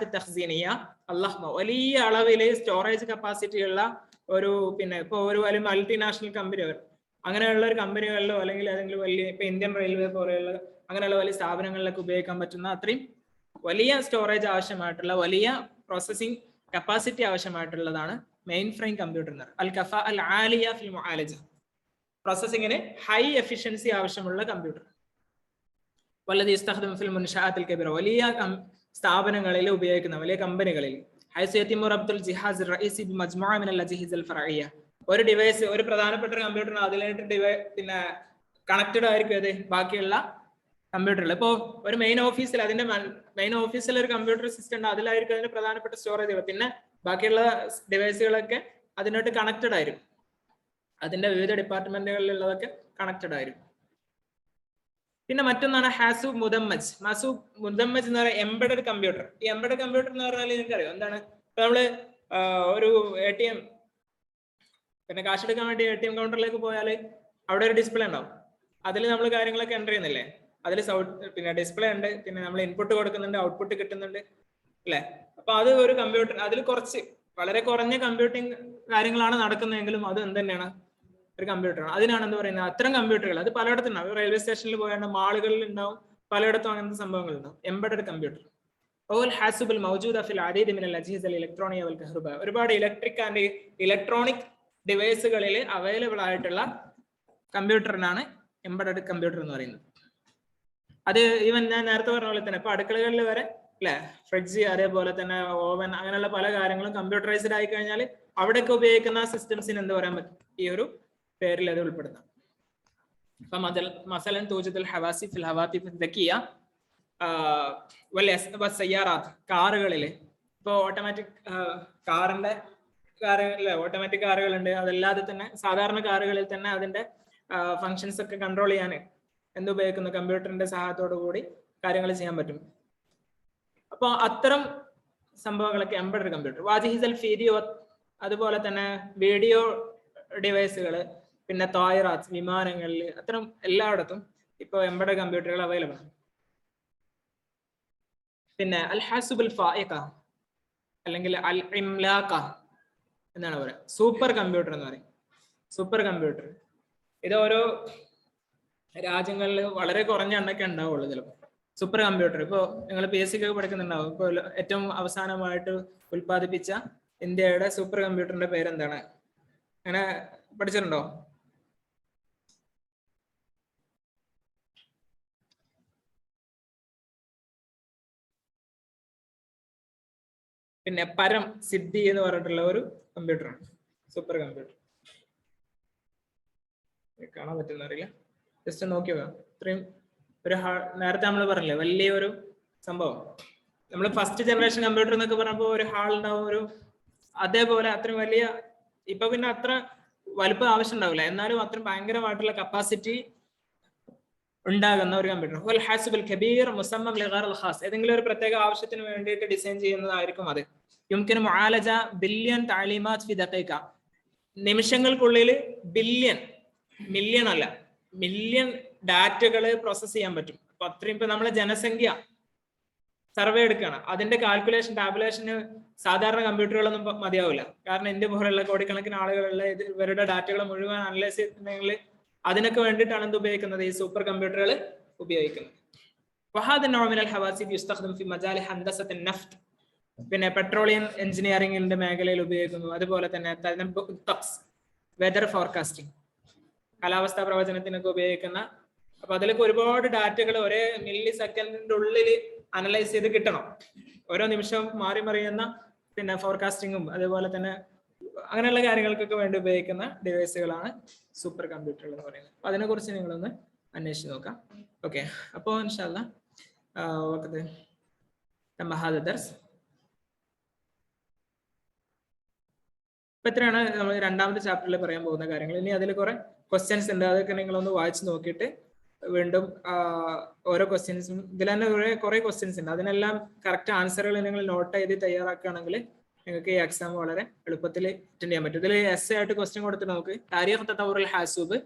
വലിയ അളവില് സ്റ്റോറേജ് കപ്പാസിറ്റി ഉള്ള ഒരു പിന്നെ ഇപ്പൊ ഒരു വലിയ മൾട്ടിനാഷണൽ കമ്പനി അങ്ങനെയുള്ള ഒരു കമ്പനികളിലോ അല്ലെങ്കിൽ ഏതെങ്കിലും വലിയ ഇപ്പൊ ഇന്ത്യൻ റെയിൽവേ പോലെയുള്ള അങ്ങനെയുള്ള വലിയ സ്ഥാപനങ്ങളിലൊക്കെ ഉപയോഗിക്കാൻ പറ്റുന്ന അത്രയും വലിയ സ്റ്റോറേജ് ആവശ്യമായിട്ടുള്ള വലിയ പ്രോസസിംഗ് കപ്പാസിറ്റി ആവശ്യമായിട്ടുള്ളതാണ് മെയിൻ ഫ്രെയിം കമ്പ്യൂട്ടർ എന്ന് പറയുന്നത്. അൽ കഫ അൽ ആലിയ ഫിൽ മുആലജ, പ്രോസസിങ്ങിന് ഹൈ എഫിഷ്യൻസി ആവശ്യമുള്ള കമ്പ്യൂട്ടർ. വല്ലദി യസ്തഖ്ദമു ഫിൽ മുൻശാഅത്തിൽ കബീറ, വലിയ സ്ഥാപനങ്ങളിൽ ഉപയോഗിക്കുന്ന വലിയ കമ്പനികളിൽ. ഹൈസു യതിമു റബ്തുൽ ജിഹാസ് റഈസി ബിമജ്മുഅ മിനൽ അജ്ഹിസ അൽ ഫർഇയ്യ, ഒരു ഡിവൈസ് ഒരു പ്രധാനപ്പെട്ട കമ്പ്യൂട്ടറിന് അതിലായിട്ട് പിന്നെ കണക്റ്റഡ് ആയിരിക്കും അത് ബാക്കിയുള്ള കമ്പ്യൂട്ടറിൽ. ഇപ്പോ ഒരു മെയിൻ ഓഫീസിൽ അതിന്റെ മെയിൻ ഓഫീസിൽ ഒരു കമ്പ്യൂട്ടർ സിസ്റ്റം ഉണ്ട്, അതിലായിരിക്കും അതിന്റെ പ്രധാനപ്പെട്ട സ്റ്റോറേജ്. പിന്നെ ബാക്കിയുള്ള ഡിവൈസുകളൊക്കെ അതിനോട്ട് കണക്റ്റഡ് ആയിരിക്കും, അതിന്റെ വിവിധ ഡിപ്പാർട്ട്മെന്റുകളിലുള്ളതൊക്കെ കണക്റ്റഡ് ആയിരിക്കും. പിന്നെ മറ്റൊന്നാണ് ഹാസൂബ് മുദമ്മജ്. മാസൂബ് മുദമ്മജ് എന്ന് പറയുന്നത് എംബഡഡ് കമ്പ്യൂട്ടർ. ഈ എംബഡഡ് കമ്പ്യൂട്ടർ എന്ന് പറഞ്ഞാൽ നിങ്ങൾക്കറിയോ എന്താണ്? ഇപ്പൊ നമ്മള് ഒരു ATM പിന്നെ കാശ് എടുക്കാൻ വേണ്ടി ATM കൗണ്ടറിലേക്ക് പോയാൽ അവിടെ ഒരു ഡിസ്പ്ലേ ഉണ്ടാവും, അതിൽ നമ്മൾ കാര്യങ്ങളൊക്കെ എൻ്റർ ചെയ്യുന്നില്ലേ, അതിൽ പിന്നെ ഡിസ്പ്ലേ ഉണ്ട്, പിന്നെ നമ്മൾ ഇൻപുട്ട് കൊടുക്കുന്നുണ്ട്, ഔട്ട്പുട്ട് കിട്ടുന്നുണ്ട് അല്ലെ. അപ്പൊ അത് ഒരു കമ്പ്യൂട്ടർ, അതിൽ വളരെ കുറഞ്ഞ കമ്പ്യൂട്ടിംഗ് കാര്യങ്ങളാണ് നടക്കുന്നതെങ്കിലും അത് എന്ത് തന്നെയാണ്, ഒരു കമ്പ്യൂട്ടറാണ്. അതിനാണ് എന്ത് പറയുന്നത്, അത്തരം കമ്പ്യൂട്ടറുകൾ അത് പലയിടത്തും ഉണ്ടാവും. റെയിൽവേ സ്റ്റേഷനിൽ പോയാൽ മാളുകളിൽ ഉണ്ടാവും, പലയിടത്തും അങ്ങനത്തെ സംഭവങ്ങൾ ഉണ്ടാവും. Embedded computer. ഒരുപാട് ഇലക്ട്രിക് ആൻഡ് ഇലക്ട്രോണിക് ഡിവൈസുകളിൽ അവൈലബിൾ ആയിട്ടുള്ള കമ്പ്യൂട്ടറിനാണ് എംബഡഡ് കമ്പ്യൂട്ടർ എന്ന് പറയുന്നത്. അത് ഈവൻ ഞാൻ നേരത്തെ പറഞ്ഞ പോലെ തന്നെ ഇപ്പൊ അടുക്കളകളിൽ വരെ അല്ലെ, ഫ്രിഡ്ജ് അതേപോലെ തന്നെ ഓവൻ അങ്ങനെയുള്ള പല കാര്യങ്ങളും കമ്പ്യൂട്ടറൈസ്ഡ് ആയി കഴിഞ്ഞാൽ അവിടെയൊക്കെ ഉപയോഗിക്കുന്ന സിസ്റ്റംസിന് എന്ത് പറയാൻ പറ്റും, ഈ ഒരു പേരിൽ അത് ഉൾപ്പെടുത്താം. ഇപ്പൊ മസലൻ തൂജിദുൽ ഹവാസി ഫിൽ ഹവാത്തിഫ് ദക്കിയ സയ്യാറാത്ത്, കാറുകളിൽ ഇപ്പൊ ഓട്ടോമാറ്റിക് കാറിന്റെ ഓട്ടോമാറ്റിക് കാറുകളുണ്ട്, അതല്ലാതെ തന്നെ സാധാരണ കാറുകളിൽ തന്നെ അതിന്റെ ഫങ്ഷൻസ് ഒക്കെ കൺട്രോൾ ചെയ്യാൻ എന്തുപയോഗിക്കുന്നു, കമ്പ്യൂട്ടറിന്റെ സഹായത്തോടു കൂടി കാര്യങ്ങൾ ചെയ്യാൻ പറ്റും. അപ്പൊ അത്തരം സംഭവങ്ങളൊക്കെ എംബഡഡ് കമ്പ്യൂട്ടർ. വാജിഹിസൽ വീഡിയോ, അതുപോലെ തന്നെ വീഡിയോ ഡിവൈസുകൾ, പിന്നെ തോയറാത്ത് വിമാനങ്ങളിൽ, അത്തരം എല്ലായിടത്തും ഇപ്പൊ എംബഡഡ് കമ്പ്യൂട്ടറുകൾ അവൈലബിൾ ആണ്. പിന്നെ അൽ ഹാസുബുൽ ഫായിഖ അല്ലെങ്കിൽ അൽ ഇംലാഖ എന്നാണ് പറയുക, സൂപ്പർ കമ്പ്യൂട്ടർ എന്ന് പറയും. സൂപ്പർ കമ്പ്യൂട്ടർ ഇത് ഓരോ രാജ്യങ്ങളിൽ വളരെ കുറഞ്ഞ എണ്ണൊക്കെ ഉണ്ടാവുള്ളൂ ചിലപ്പോൾ. സൂപ്പർ കമ്പ്യൂട്ടർ ഇപ്പോ നിങ്ങൾ PSC ഒക്കെ പഠിക്കുന്നുണ്ടാവും. ഇപ്പൊ ഏറ്റവും അവസാനമായിട്ട് ഉൽപ്പാദിപ്പിച്ച ഇന്ത്യയുടെ സൂപ്പർ കമ്പ്യൂട്ടറിന്റെ പേരെന്താണ്? അങ്ങനെ പഠിച്ചിട്ടുണ്ടോ? പിന്നെ പരം സിദ്ധി എന്ന് പറഞ്ഞിട്ടുള്ള ഒരു കമ്പ്യൂട്ടറാണ് സൂപ്പർ കമ്പ്യൂട്ടർ. കാണാൻ പറ്റുന്ന അറിയില്ല, ജസ്റ്റ് നോക്കി നോക്കാം. ഇത്രയും ഒരു നേരത്തെ നമ്മൾ പറഞ്ഞില്ലേ വലിയൊരു സംഭവം. നമ്മൾ ഫസ്റ്റ് ജനറേഷൻ കമ്പ്യൂട്ടർ എന്നൊക്കെ പറഞ്ഞപ്പോൾ ഒരു ഹാൾ ഉണ്ടാവും, ഒരു അതേപോലെ അത്രയും വലിയ, ഇപ്പൊ പിന്നെ അത്ര വലുപ്പം ആവശ്യം ഉണ്ടാവില്ല, എന്നാലും അത്രയും ഭയങ്കരമായിട്ടുള്ള കപ്പാസിറ്റി ഉണ്ടാകുന്ന ഒരു കമ്പ്യൂട്ടർ. ഹാസിബുൽ കബീർ മുസമ്മം ലിഗാർ ഖാസ്, ഏതെങ്കിലും ഒരു പ്രത്യേക ആവശ്യത്തിന് വേണ്ടിയിട്ട് ഡിസൈൻ ചെയ്യുന്നതായിരിക്കും അത്. യുംകിനു മുആലജ ബില്യൺ തഅലീമാത്ത് ഫി ദഖീഖ, നിമിഷങ്ങൾക്കുള്ളിൽ ബില്യൺ, മില്യൺ അല്ല മില്യൺ ഡാറ്റകൾ പ്രോസസ് ചെയ്യാൻ പറ്റും. അപ്പൊ അത്രയും ഇപ്പൊ നമ്മളെ ജനസംഖ്യ സർവേ എടുക്കുകയാണ്, അതിന്റെ കാൽക്കുലേഷൻ ടാബുലേഷന് സാധാരണ കമ്പ്യൂട്ടറുകളൊന്നും മതിയാവില്ല. കാരണം ഇന്ത്യ പോലുള്ള കോടിക്കണക്കിന് ആളുകളുള്ള ഇവരുടെ ഡാറ്റകൾ മുഴുവൻ അനലൈസ് ചെയ്തിട്ടുണ്ടെങ്കിൽ അതിനൊക്കെ വേണ്ടിയിട്ടാണ് എന്ത് ഉപയോഗിക്കുന്നത്, ഈ സൂപ്പർ കമ്പ്യൂട്ടറുകൾ ഉപയോഗിക്കുന്നത്. وهذا النوع من الحواسيب يستخدم في مجال هندسة النفط പിന്നെ പെട്രോളിയം എഞ്ചിനീയറിംഗിന്റെ മേഖലയിൽ ഉപയോഗിക്കുന്നു. അതുപോലെ തന്നെ വെതർ ഫോർകാസ്റ്റിംഗ്, കാലാവസ്ഥാ പ്രവചനത്തിനൊക്കെ ഉപയോഗിക്കുന്ന. അപ്പൊ അതിലൊക്കെ ഒരുപാട് ഡാറ്റകൾ ഒരേ മില്ലി സെക്കൻഡിന്റെ ഉള്ളിൽ അനലൈസ് ചെയ്ത് കിട്ടണം. ഓരോ നിമിഷവും മാറി മറിയുന്ന പിന്നെ ഫോർകാസ്റ്റിങ്ങും അതുപോലെ തന്നെ അങ്ങനെയുള്ള കാര്യങ്ങൾക്കൊക്കെ വേണ്ടി ഉപയോഗിക്കുന്ന ഡിവൈസുകളാണ് സൂപ്പർ കമ്പ്യൂട്ടറുകൾ എന്ന് പറയുന്നത്. അപ്പൊ അതിനെക്കുറിച്ച് നിങ്ങളൊന്ന് അന്വേഷിച്ച് നോക്കാം. ഓക്കെ, അപ്പോൾ ഇൻഷാ അല്ലാഹ് ഇപ്പൊ ഇത്രയാണ് നമ്മൾ രണ്ടാമത്തെ ചാപ്റ്ററിൽ പറയാൻ പോകുന്ന കാര്യങ്ങൾ. ഇനി അതിൽ കുറെ ക്വസ്റ്റ്യൻസ് ഉണ്ട്, അതൊക്കെ നിങ്ങളൊന്ന് വായിച്ചു നോക്കിയിട്ട് വീണ്ടും ഓരോ ക്വസ്റ്റ്യൻസും ഇതിൽ തന്നെ കുറെ ക്വസ്റ്റ്യൻസ് ഉണ്ട്. അതിനെല്ലാം കറക്റ്റ് ആൻസറുകൾ നിങ്ങൾ നോട്ട് ചെയ്ത് തയ്യാറാക്കുകയാണെങ്കിൽ നിങ്ങൾക്ക് ഈ എക്സാം വളരെ എളുപ്പത്തിൽ അറ്റൻഡ് ചെയ്യാൻ പറ്റും. ഇതിൽ എസ് ആയിട്ട് ക്വസ്റ്റ്യൻ കൊടുത്തിട്ട് നമുക്ക് താരീഖ് തതവ്വുറുൽ ഹാസൂബ്,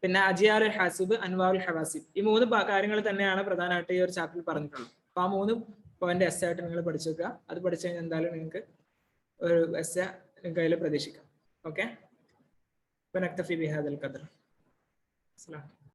പിന്നെ അജിയാറുൽ ഹാസൂബ്, അൻവാറുൽ ഹവാസിബ്, ഈ 3 കാര്യങ്ങൾ തന്നെയാണ് പ്രധാനമായിട്ട് ഈ ഒരു ചാപ്റ്ററിൽ പറഞ്ഞിട്ടുള്ളത്. അപ്പൊ ആ 3 പോയിന്റ് എസ് ആയിട്ട് നിങ്ങൾ പഠിച്ചു വെക്കുക. അത് പഠിച്ചു കഴിഞ്ഞാൽ എന്തായാലും നിങ്ങൾക്ക് ഒരു എസ് നിങ്ങൾക്ക് അതിൽ പ്രതീക്ഷിക്കാം. ഓക്കെ, നക്തഫി ബിഹാദിൽ ഖദർ. അസ്സലാം.